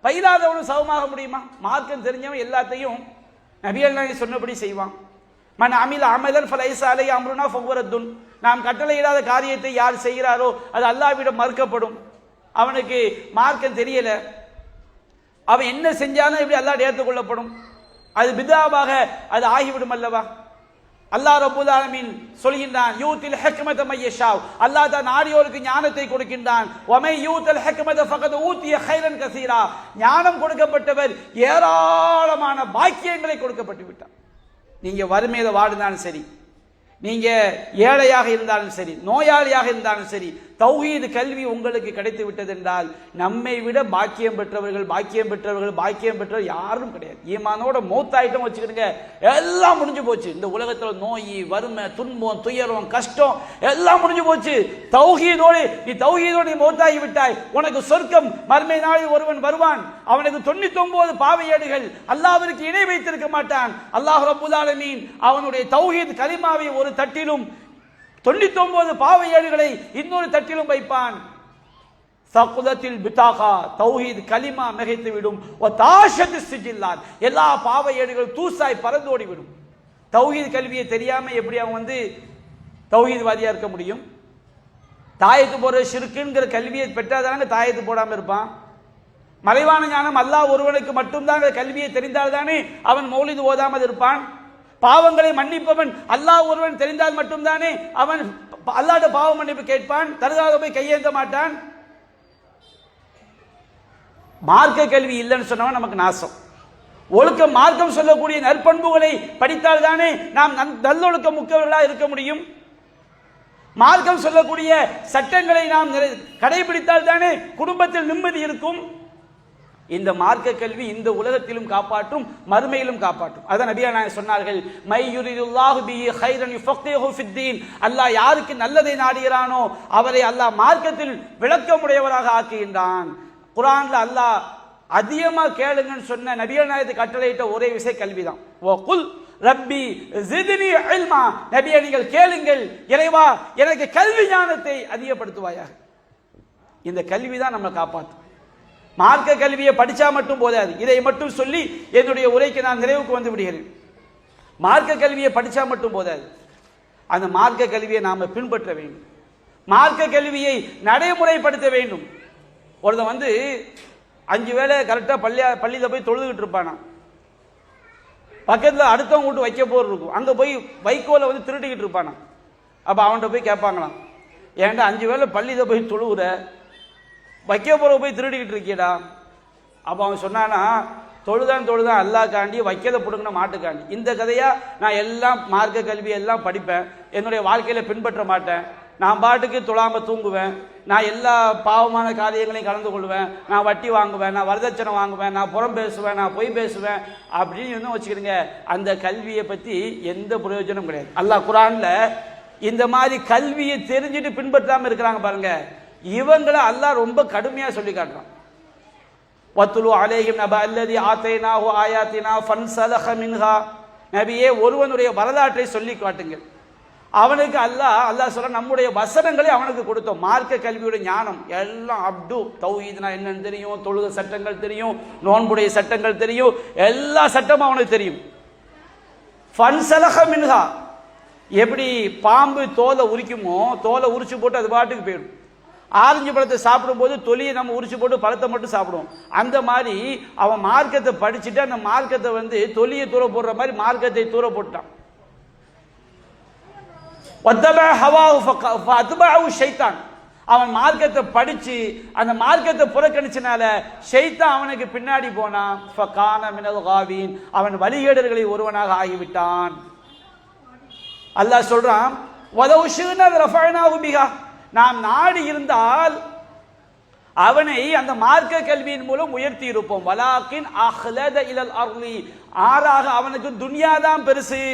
பயிராதவனும் சமமாக முடியுமா? மார்க்கம் தெரிஞ்சவன் எல்லாத்தையும் நபிகள் நாயகம் சொன்னபடி செய்வான். மன் அமில அமலன் ஃபலைஸ அலைஹி அம்ருனா ஃபஹுவ ரத்துன். நாம் கட்டளையிடாத காரியத்தை யார் செய்கிறாரோ அது அல்லாஹ்விடம் மறுக்கப்படும். அவனுக்கு மார்க்கம் தெரியல, அவன் என்ன செஞ்சாலும் எப்படி அல்லாஹ் ஏற்றுக்கொள்ளப்படும்? அது பிதாவாக அது ஆகிவிடும் அல்லவா? அல்லாஹ் ரப்புல் ஆலமீன் சொல்கின்றான், யூத்தில் ஹிக்மத மையஷா. அல்லாஹ் தான் நாடியோருக்கு ஞானத்தை கொடுக்கின்றான். வமை யூத்தல் ஹிக்மத ஃபகத் ஊதிய கைரன் கஸீரா. ஞானம் கொடுக்கப்பட்டவர் ஏராளமான பாக்கியங்களை கொடுக்கப்பட்டு விட்டார். நீங்க வறுமையில வாடினாலும் சரி, நீங்க ஏழையாக இருந்தாலும் சரி, நோயாளியாக இருந்தாலும் சரி, தௌஹீது கல்வி உங்களுக்கு கிடைத்து விட்டது என்றால் நம்மை விட பாக்கியம் பெற்றவர்கள் யாரும் கிடையாது. ஈமானோட மௌத்தாயிட்டம் வச்சுக்கிடுங்க, எல்லாம் முடிஞ்சு போச்சு. இந்த உலகத்தில் நோய், வறுமை, துன்பம், துயரம், கஷ்டம் எல்லாம் முடிஞ்சு போச்சு. நீ தௌஹீதோடு மௌத்தாகி விட்டாய், உனக்கு சொர்க்கம் மறுமை நாளில் ஒருவன் வருவான், அவனுக்கு 99 பாவையேடுகள், அல்லாஹ்விற்கு இணை வைத்திருக்க மாட்டான். அல்லாஹ் ரப்புல் ஆலமீன் அவனுடைய தௌஹீத் கலிமாவை ஒரு தட்டிலும் 99 பாவையேடுகளை இன்னொரு தட்டிலும் வைப்பான். சகுலத்தில் பிதாகா, தௌஹீத் கலிமா மிகைத்து விடும். வதாஷத் சிஜில்லாத், எல்லா பாவையேடுகள் தூசாய் பறந்தோடி விடும். தௌஹீத் கல்வியை தெரியாம எப்படி அவன் தௌஹீத்வாதியா இருக்க முடியும்? தாயத்து போற ஷிர்க்குங்கிற கல்வியை பெற்றாதானே தாயத்து போடாம இருப்பான். மறைவான ஞானம் அல்லாஹ் ஒருவனுக்கு மட்டும்தான் கல்வியை தெரிந்தால்தானே அவன் மௌலிது ஓதாமல் இருப்பான். பாவங்களை மன்னிப்பவன் அல்லாஹ் ஒருவன் தெரிந்தால் மட்டும்தானே அவன் அல்லாஹ்ட பாவ மன்னிப்பு கேட்பான், தருதாக போய் கையேந்த மாட்டான். மார்க்க கல்வி இல்லைன்னு சொன்னவன் நமக்கு நாசம். ஒழுக்கம் மார்க்கம் சொல்லக்கூடிய நற்பண்புகளை படித்தால் தானே நாம் நல்லொழுக்கம் முக்கவர்களாக இருக்க முடியும். மார்க்கம் சொல்லக்கூடிய சட்டங்களை நாம் கடைபிடித்தால் தானே குடும்பத்தில் நிம்மதி இருக்கும். இந்த மார்க்க கல்வி இந்த உலகத்திலும் காப்பாற்றும், மறுமையிலும் காப்பாற்றும். அதான் நபியா நாயகம் சொன்னார்கள், மை யுரிதுல்லாஹு பிஹி கைரன் யுஃபக்ஹிஹு ஃபித்தீன். அல்லாஹ் யாருக்கு நல்லதை நாடுகிறானோ அவரை அல்லாஹ் மார்க்கத்தில் விளக்கமுடையவராக ஆக்குகின்றான். குர்ஆன்ல அல்லாஹ் அதிகமா கேளுங்கன்னு சொன்ன நபியா நாயகத்தை கட்டளையிட்ட ஒரே விஷயம் கல்விதான். வகுல் ரப்பி ஜித்னி இல்மா. நபியே நீங்கள் கேளுங்கள், இறைவா எனக்கு கல்வி ஞானத்தை அதிகப்படுத்துவாயாக. இந்த கல்வி தான் நம்ம காப்பாற்றும். மார்க்க கல்வியை படிச்சா மட்டும் போதாது. இதை மட்டும் சொல்லி என்னுடைய உரைக்கு நான் நிறைவுக்கு வந்து விடுகிறேன். மார்க்க கல்வியை படிச்சா மட்டும் போதாது, அந்த மார்க்க கல்வியை நாம பின்பற்ற வேண்டும். மார்க்க கல்வியை நடைமுறைப்படுத்த வேண்டும். ஒருத்தன் 5 வேளை கரெக்டா பள்ளியில போய் தொழுதுகிட்டு இருப்பானா, பக்கத்தில் அடுத்தவங்க வீட்டு வைக்க போர் இருக்கும், அங்க போய் வைக்கோல திருடிக்கிட்டு இருப்பானா. அப்ப அவன்கிட்ட போய் கேட்பாங்களாம், ஏன்டா 5 வேளை பள்ளியில போய் தொழுவுற, வைக்க போற போய் திருடிக்கிட்டு இருக்கியடா. அப்ப அவன் சொன்னானா, தொழுதான் அல்லாஹ்காண்டி வைக்கதை பிடுங்கின மாட்டுக்காண்டி. இந்த கதையா நான் எல்லாம் மார்க்க கல்வி எல்லாம் படிப்பேன், என்னுடைய வாழ்க்கையில பின்பற்ற மாட்டேன், நான் பாட்டுக்கு தொழாம தூங்குவேன், நான் எல்லா பாவமான காரியங்களையும் கலந்து கொள்வேன், நான் வட்டி வாங்குவேன், நான் வரதட்சணை வாங்குவேன், நான் புறம் பேசுவேன், நான் பொய் பேசுவேன் அப்படின்னு வச்சுக்கிடுங்க. அந்த கல்வியை பத்தி எந்த பிரயோஜனம் கிடையாது. அல்லாஹ் குர்ஆன்ல இந்த மாதிரி கல்வியை தெரிஞ்சுட்டு பின்பற்றாம இருக்கிறாங்க பாருங்க, இவங்களை அல்லாஹ் ரொம்ப கடுமையா சொல்லி காட்டுறான். வத்துலு அலைஹிம் நபா அல்லதி ஆதைனாஹு ஆயாத்தினா ஃபன்ஸலஹ மின்ஹா. நபியே ஒருவனுடைய வரலாற்றை சொல்லி காட்டுங்கள். அவனுக்கு அல்லாஹ் சொல்ல நம்முடைய வசனங்களை அவனுக்கு கொடுத்தோம். மார்க்க கல்வியோட ஞானம் எல்லாம் அப்டு தௌஹீத்னா என்னன்னு தெரியும், தொழுகை சட்டங்கள் தெரியும், நோன்புடைய சட்டங்கள் தெரியும், எல்லா சட்டமும் அவனுக்கு தெரியும். ஃபன்ஸலஹ மின்ஹா, எப்படி பாம்பு தோலை உரிக்குமோ, தோலை உரிச்சு போட்டு அது பாட்டுக்கு போயிடும். ஆரஞ்சு பழத்தை சாப்பிடும்போது தொலியை நம்ம உரிச்சு போட்டு பழத்தை மட்டும் சாப்பிடுவோம். அந்த மாதிரி அவன் மார்க்கத்தை படிச்சுட்டு அந்த மார்க்கத்தை தொலியை தூர போடுற மாதிரி மார்க்கத்தை தூர போட்டான். அவன் மார்க்கத்தை படிச்சு அந்த மார்க்கத்தை புறக்கணிச்சனால ஷைத்தான் அவனுக்கு பின்னாடி போனான். அவன் வழிகேடர்களை ஒருவனாக ஆகிவிட்டான். அல்லாஹ் சொல்றான், நாம் நாடி இருந்தால் அவனை அந்த மார்க்க கல்வியின் மூலம் உயர்த்தி இருப்போம். வலாக்கின் அஹ்லத இலல் அர்லி, ஆறாக அவனுக்கு துன்யா தான் பெருசு.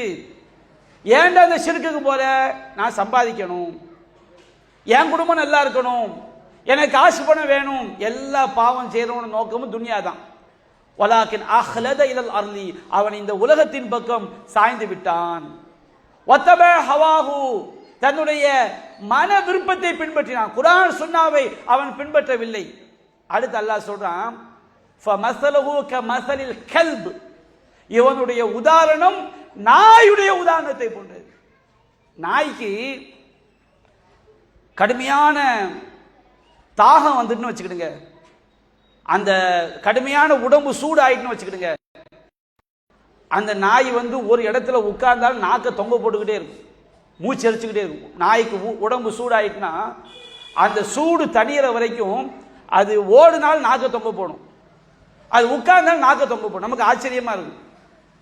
ஏன்டா அந்த ஷிர்க்குக்கு போல, நான் சம்பாதிக்கணும், என் குடும்பம் நல்லா இருக்கணும், எனக்கு காசு பணம் வேணும், எல்லா பாவம் செய்யறவன நோக்கமும் துன்யா தான். வலாக்கின் அஹ்லத இலல் அர்லி, அவன் இந்த உலகத்தின் பக்கம் சாய்ந்து விட்டான். வத்தப ஹவாஹு, தன்னுடைய மன விருப்பத்தை பின்பற்றினான். குர்ஆன் சுன்னாவை அவன் பின்பற்றவில்லை. அடுத்து அல்லாஹ் சொல்றான், ஃபமஸலஹு கமஸலில் கல்ப், இவனுடைய உதாரணம் நாயுடைய உதாரணத்தை போன்றது. நாய்க்கு கடுமையான தாகம் வந்துட்டுன்னு வச்சுக்கிடுங்க, அந்த கடுமையான உடம்பு சூடு ஆயிட்டுன்னு வச்சுக்கிடுங்க, அந்த நாய் ஒரு இடத்துல உட்கார்ந்தாலும் நாக்க தொங்க போட்டுக்கிட்டே இருக்கும், மூச்சு அரிச்சுக்கிட்டே இருக்கும். நாய்க்கு உடம்பு சூடாயிட்டுனா அந்த சூடு தணிகிற வரைக்கும் அது ஓடுனாலும் நாக்க தொங்க போடும், அது உட்கார்ந்தாலும் நாக்க தொங்க போடும். நமக்கு ஆச்சரியமா இருக்கும்.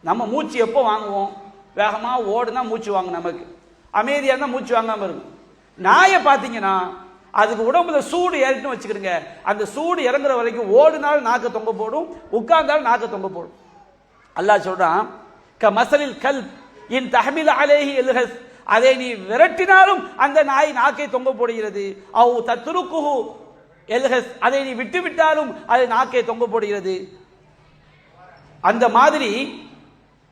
நம்ம மூச்சு எப்போ வாங்குவோம்? வேகமாக ஓடுனா மூச்சு வாங்கும், நமக்கு அமைதியாக இருந்தால் மூச்சு வாங்காமல் இருக்கும். நாயை பார்த்தீங்கன்னா அதுக்கு உடம்புல சூடு ஏறிட்டுன்னு வச்சுக்கிடுங்க, அந்த சூடு இறங்குற வரைக்கும் ஓடுனாலும் நாக்க தொங்க போடும், உட்கார்ந்தாலும் நாக்க தொங்க போடும். அல்லாஹ் சொல்றான், க மஸலில் கல்ப் இன் தஹ்மில் அலைஹி இல்ஹஸ், அதை நீ விரட்டினாலும் அந்த நாய் நாக்கை தொங்க போடுகிறது. அவ் தத்ருக்குஹு இல்ஹஸ், அதை நீ விட்டு விட்டாலும் அது நாக்கை தொங்க போடுகிறது. அந்த மாதிரி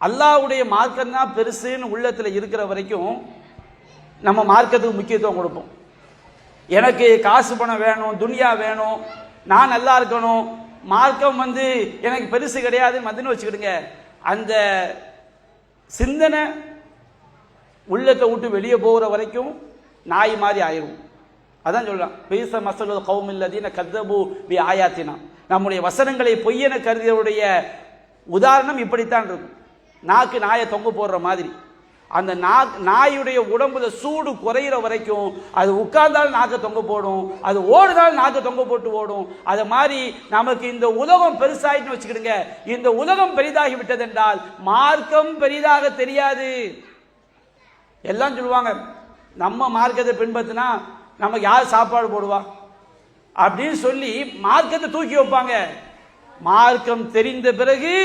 அல்லாஹ்வுடைய மார்க்கம் தான் பெருசுன்னு உள்ளத்தில் இருக்கிற வரைக்கும் நம்ம மார்க்கத்துக்கு முக்கியத்துவம் கொடுப்போம். எனக்கு காசு பணம் வேணும், துன்யா வேணும், நான் நல்லா இருக்கணும், மார்க்கம் எனக்கு பெருசு கிடையாதுன்னு வச்சுக்கிடுங்க, அந்த சிந்தனை உள்ளத்தை விட்டு வெளியே போகிற வரைக்கும் நாய் மாதிரி ஆயிரும். அதான் சொல்லலாம், பேச மசலு கௌமில்லதீன கத்தபு பி ஆயாத்தினா, நம்முடைய வசனங்களை பொய்யென கருதியவருடைய உதாரணம் இப்படித்தான் இருக்கும். நாக்கு நாயை தொங்க போடுற மாதிரி. அந்த நாயுடைய உடம்புல சூடு குறையிற வரைக்கும் அது உட்கார்ந்தாலும் நாக்க தொங்க போடும், அது ஓடுதாலும் நாக்க தொங்க போட்டு ஓடும். அது மாதிரி நமக்கு இந்த உலகம் பெருசாயின்னு வச்சுக்கிடுங்க. இந்த உலகம் பெரிதாகி விட்டது என்றால் மார்க்கம் பெரிதாக தெரியாது. எல்லாம் சொல்லுவாங்க, நம்ம மார்க்கத்தை பின்பற்றினா நமக்கு யார் சாப்பாடு போடுவா அப்படின்னு சொல்லி மார்க்கத்தை தூக்கி வைப்பாங்க. மார்க்கம் தெரிந்த பிறகு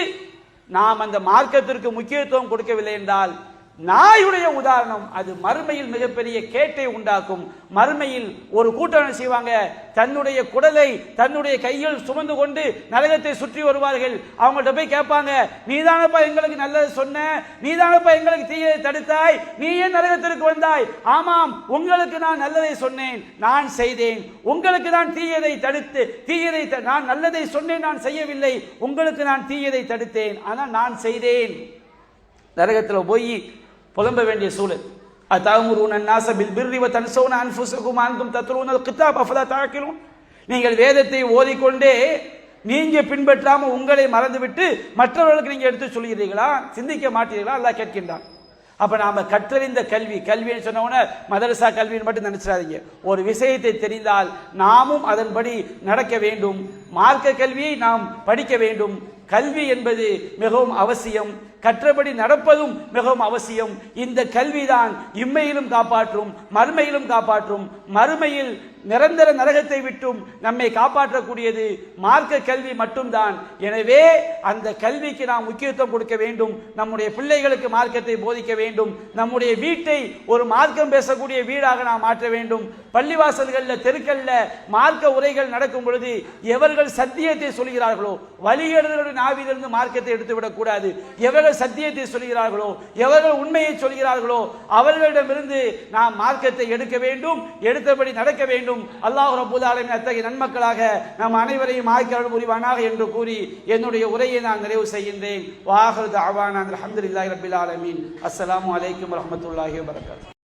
நாம் அந்த மார்க்கத்திற்கு முக்கியத்துவம் கொடுக்கவில்லை என்றால் நாயுடைய உதாரணம் அது மறுமையில் மிகப்பெரிய கேட்டை உண்டாக்கும். மறுமையில் ஒரு கூட்டம் செய்வாங்க, தன்னுடைய குடலை தன்னுடைய கையில் சுமந்து கொண்டு நரகத்தை சுற்றி வருவார்கள். அவங்கள்ட்ட போய் கேட்பாங்க, நீதானப்பா எங்களுக்கு நல்லது சொன்ன, நீதானப்பா எங்களுக்கு தீயதை தடுத்தாய், நீ ஏன் நரகத்திற்கு வந்தாய்? ஆமாம், உங்களுக்கு நான் நல்லதை சொன்னேன், நான் செய்தேன். உங்களுக்கு நான் தீயதை தடுத்து நான் நல்லதை சொன்னேன், நான் செய்யவில்லை. உங்களுக்கு நான் தீயதை தடுத்தேன், ஆனால் நான் செய்தேன். நரகத்தில் போய் புலம்ப வேண்டிய சூழல். அத்தஅமுருன அன்னாஸ பில் பிர்ரி வ தன்ஸௌன அன்ஃபுஸகும் அன்தும் தத்லூனல் கிதாப் அஃபலா தஅகிலூன். நீங்கள் வேதத்தை ஓதிக்கொண்டே நீங்க பின்பற்றாம உங்களை மறந்துவிட்டு மற்றவர்களுக்கு நீங்க எடுத்து சொல்கிறீர்களா, சிந்திக்க மாட்டீர்களா? அல்லாஹ் கேட்கின்றான். அப்ப நாம கற்றறிந்த கல்வின்னு சொன்னவன மதரசா கல்வின்னு மட்டும் நினைச்சிடாதீங்க. ஒரு விஷயத்தை தெரிந்தால் நாமும் அதன்படி நடக்க வேண்டும். மார்க்க கல்வியை நாம் படிக்க வேண்டும். கல்வி என்பது மிகவும் அவசியம். கற்றபடி நடப்பதும் மிகவும் அவசியம். இந்த கல்விதான் இம்மையிலும் காப்பாற்றும், மறுமையிலும் காப்பாற்றும். மறுமையில் நிரந்தர நரகத்தை விட்டும் நம்மை காப்பாற்றக்கூடியது மார்க்க கல்வி மட்டும்தான். எனவே அந்த கல்விக்கு நாம் முக்கியத்துவம் கொடுக்க வேண்டும். நம்முடைய பிள்ளைகளுக்கு மார்க்கத்தை போதிக்க வேண்டும். நம்முடைய வீட்டை ஒரு மார்க்கம் பேசக்கூடிய வீடாக நாம் மாற்ற வேண்டும். பள்ளிவாசல்களில் தெருக்கல்ல மார்க்க உரைகள் நடக்கும் பொழுது எவர்கள் சத்தியத்தை சொல்கிறார்களோ, வழிகேடுகளுடைய நாவிலிருந்து மார்க்கத்தை எடுத்துவிடக் கூடாது. எவர்கள் சத்தியத்தை சொல்கிறார்களோ, எவர்கள் உண்மையை சொல்கிறார்களோ அவர்களிடமிருந்து நாம் மார்க்கத்தை எடுக்க வேண்டும், எடுத்தபடி நடக்க வேண்டும். அல்லாஹ் ரப்பல் ஆலமீன் அத்தகைய நன்மக்களாக நம் அனைவரையும் ஆக்கி அருள் புரிவானாக என்று கூறி என்னுடைய உரையை நான் நிறைவு செய்கின்றேன். வாஹிரு தஅவானா அல்ஹம்துலில்லாஹி ரப்பில் ஆலமீன். அஸ்ஸலாமு அலைக்கும் வரஹ்மத்துல்லாஹி வபரகாத்துஹு.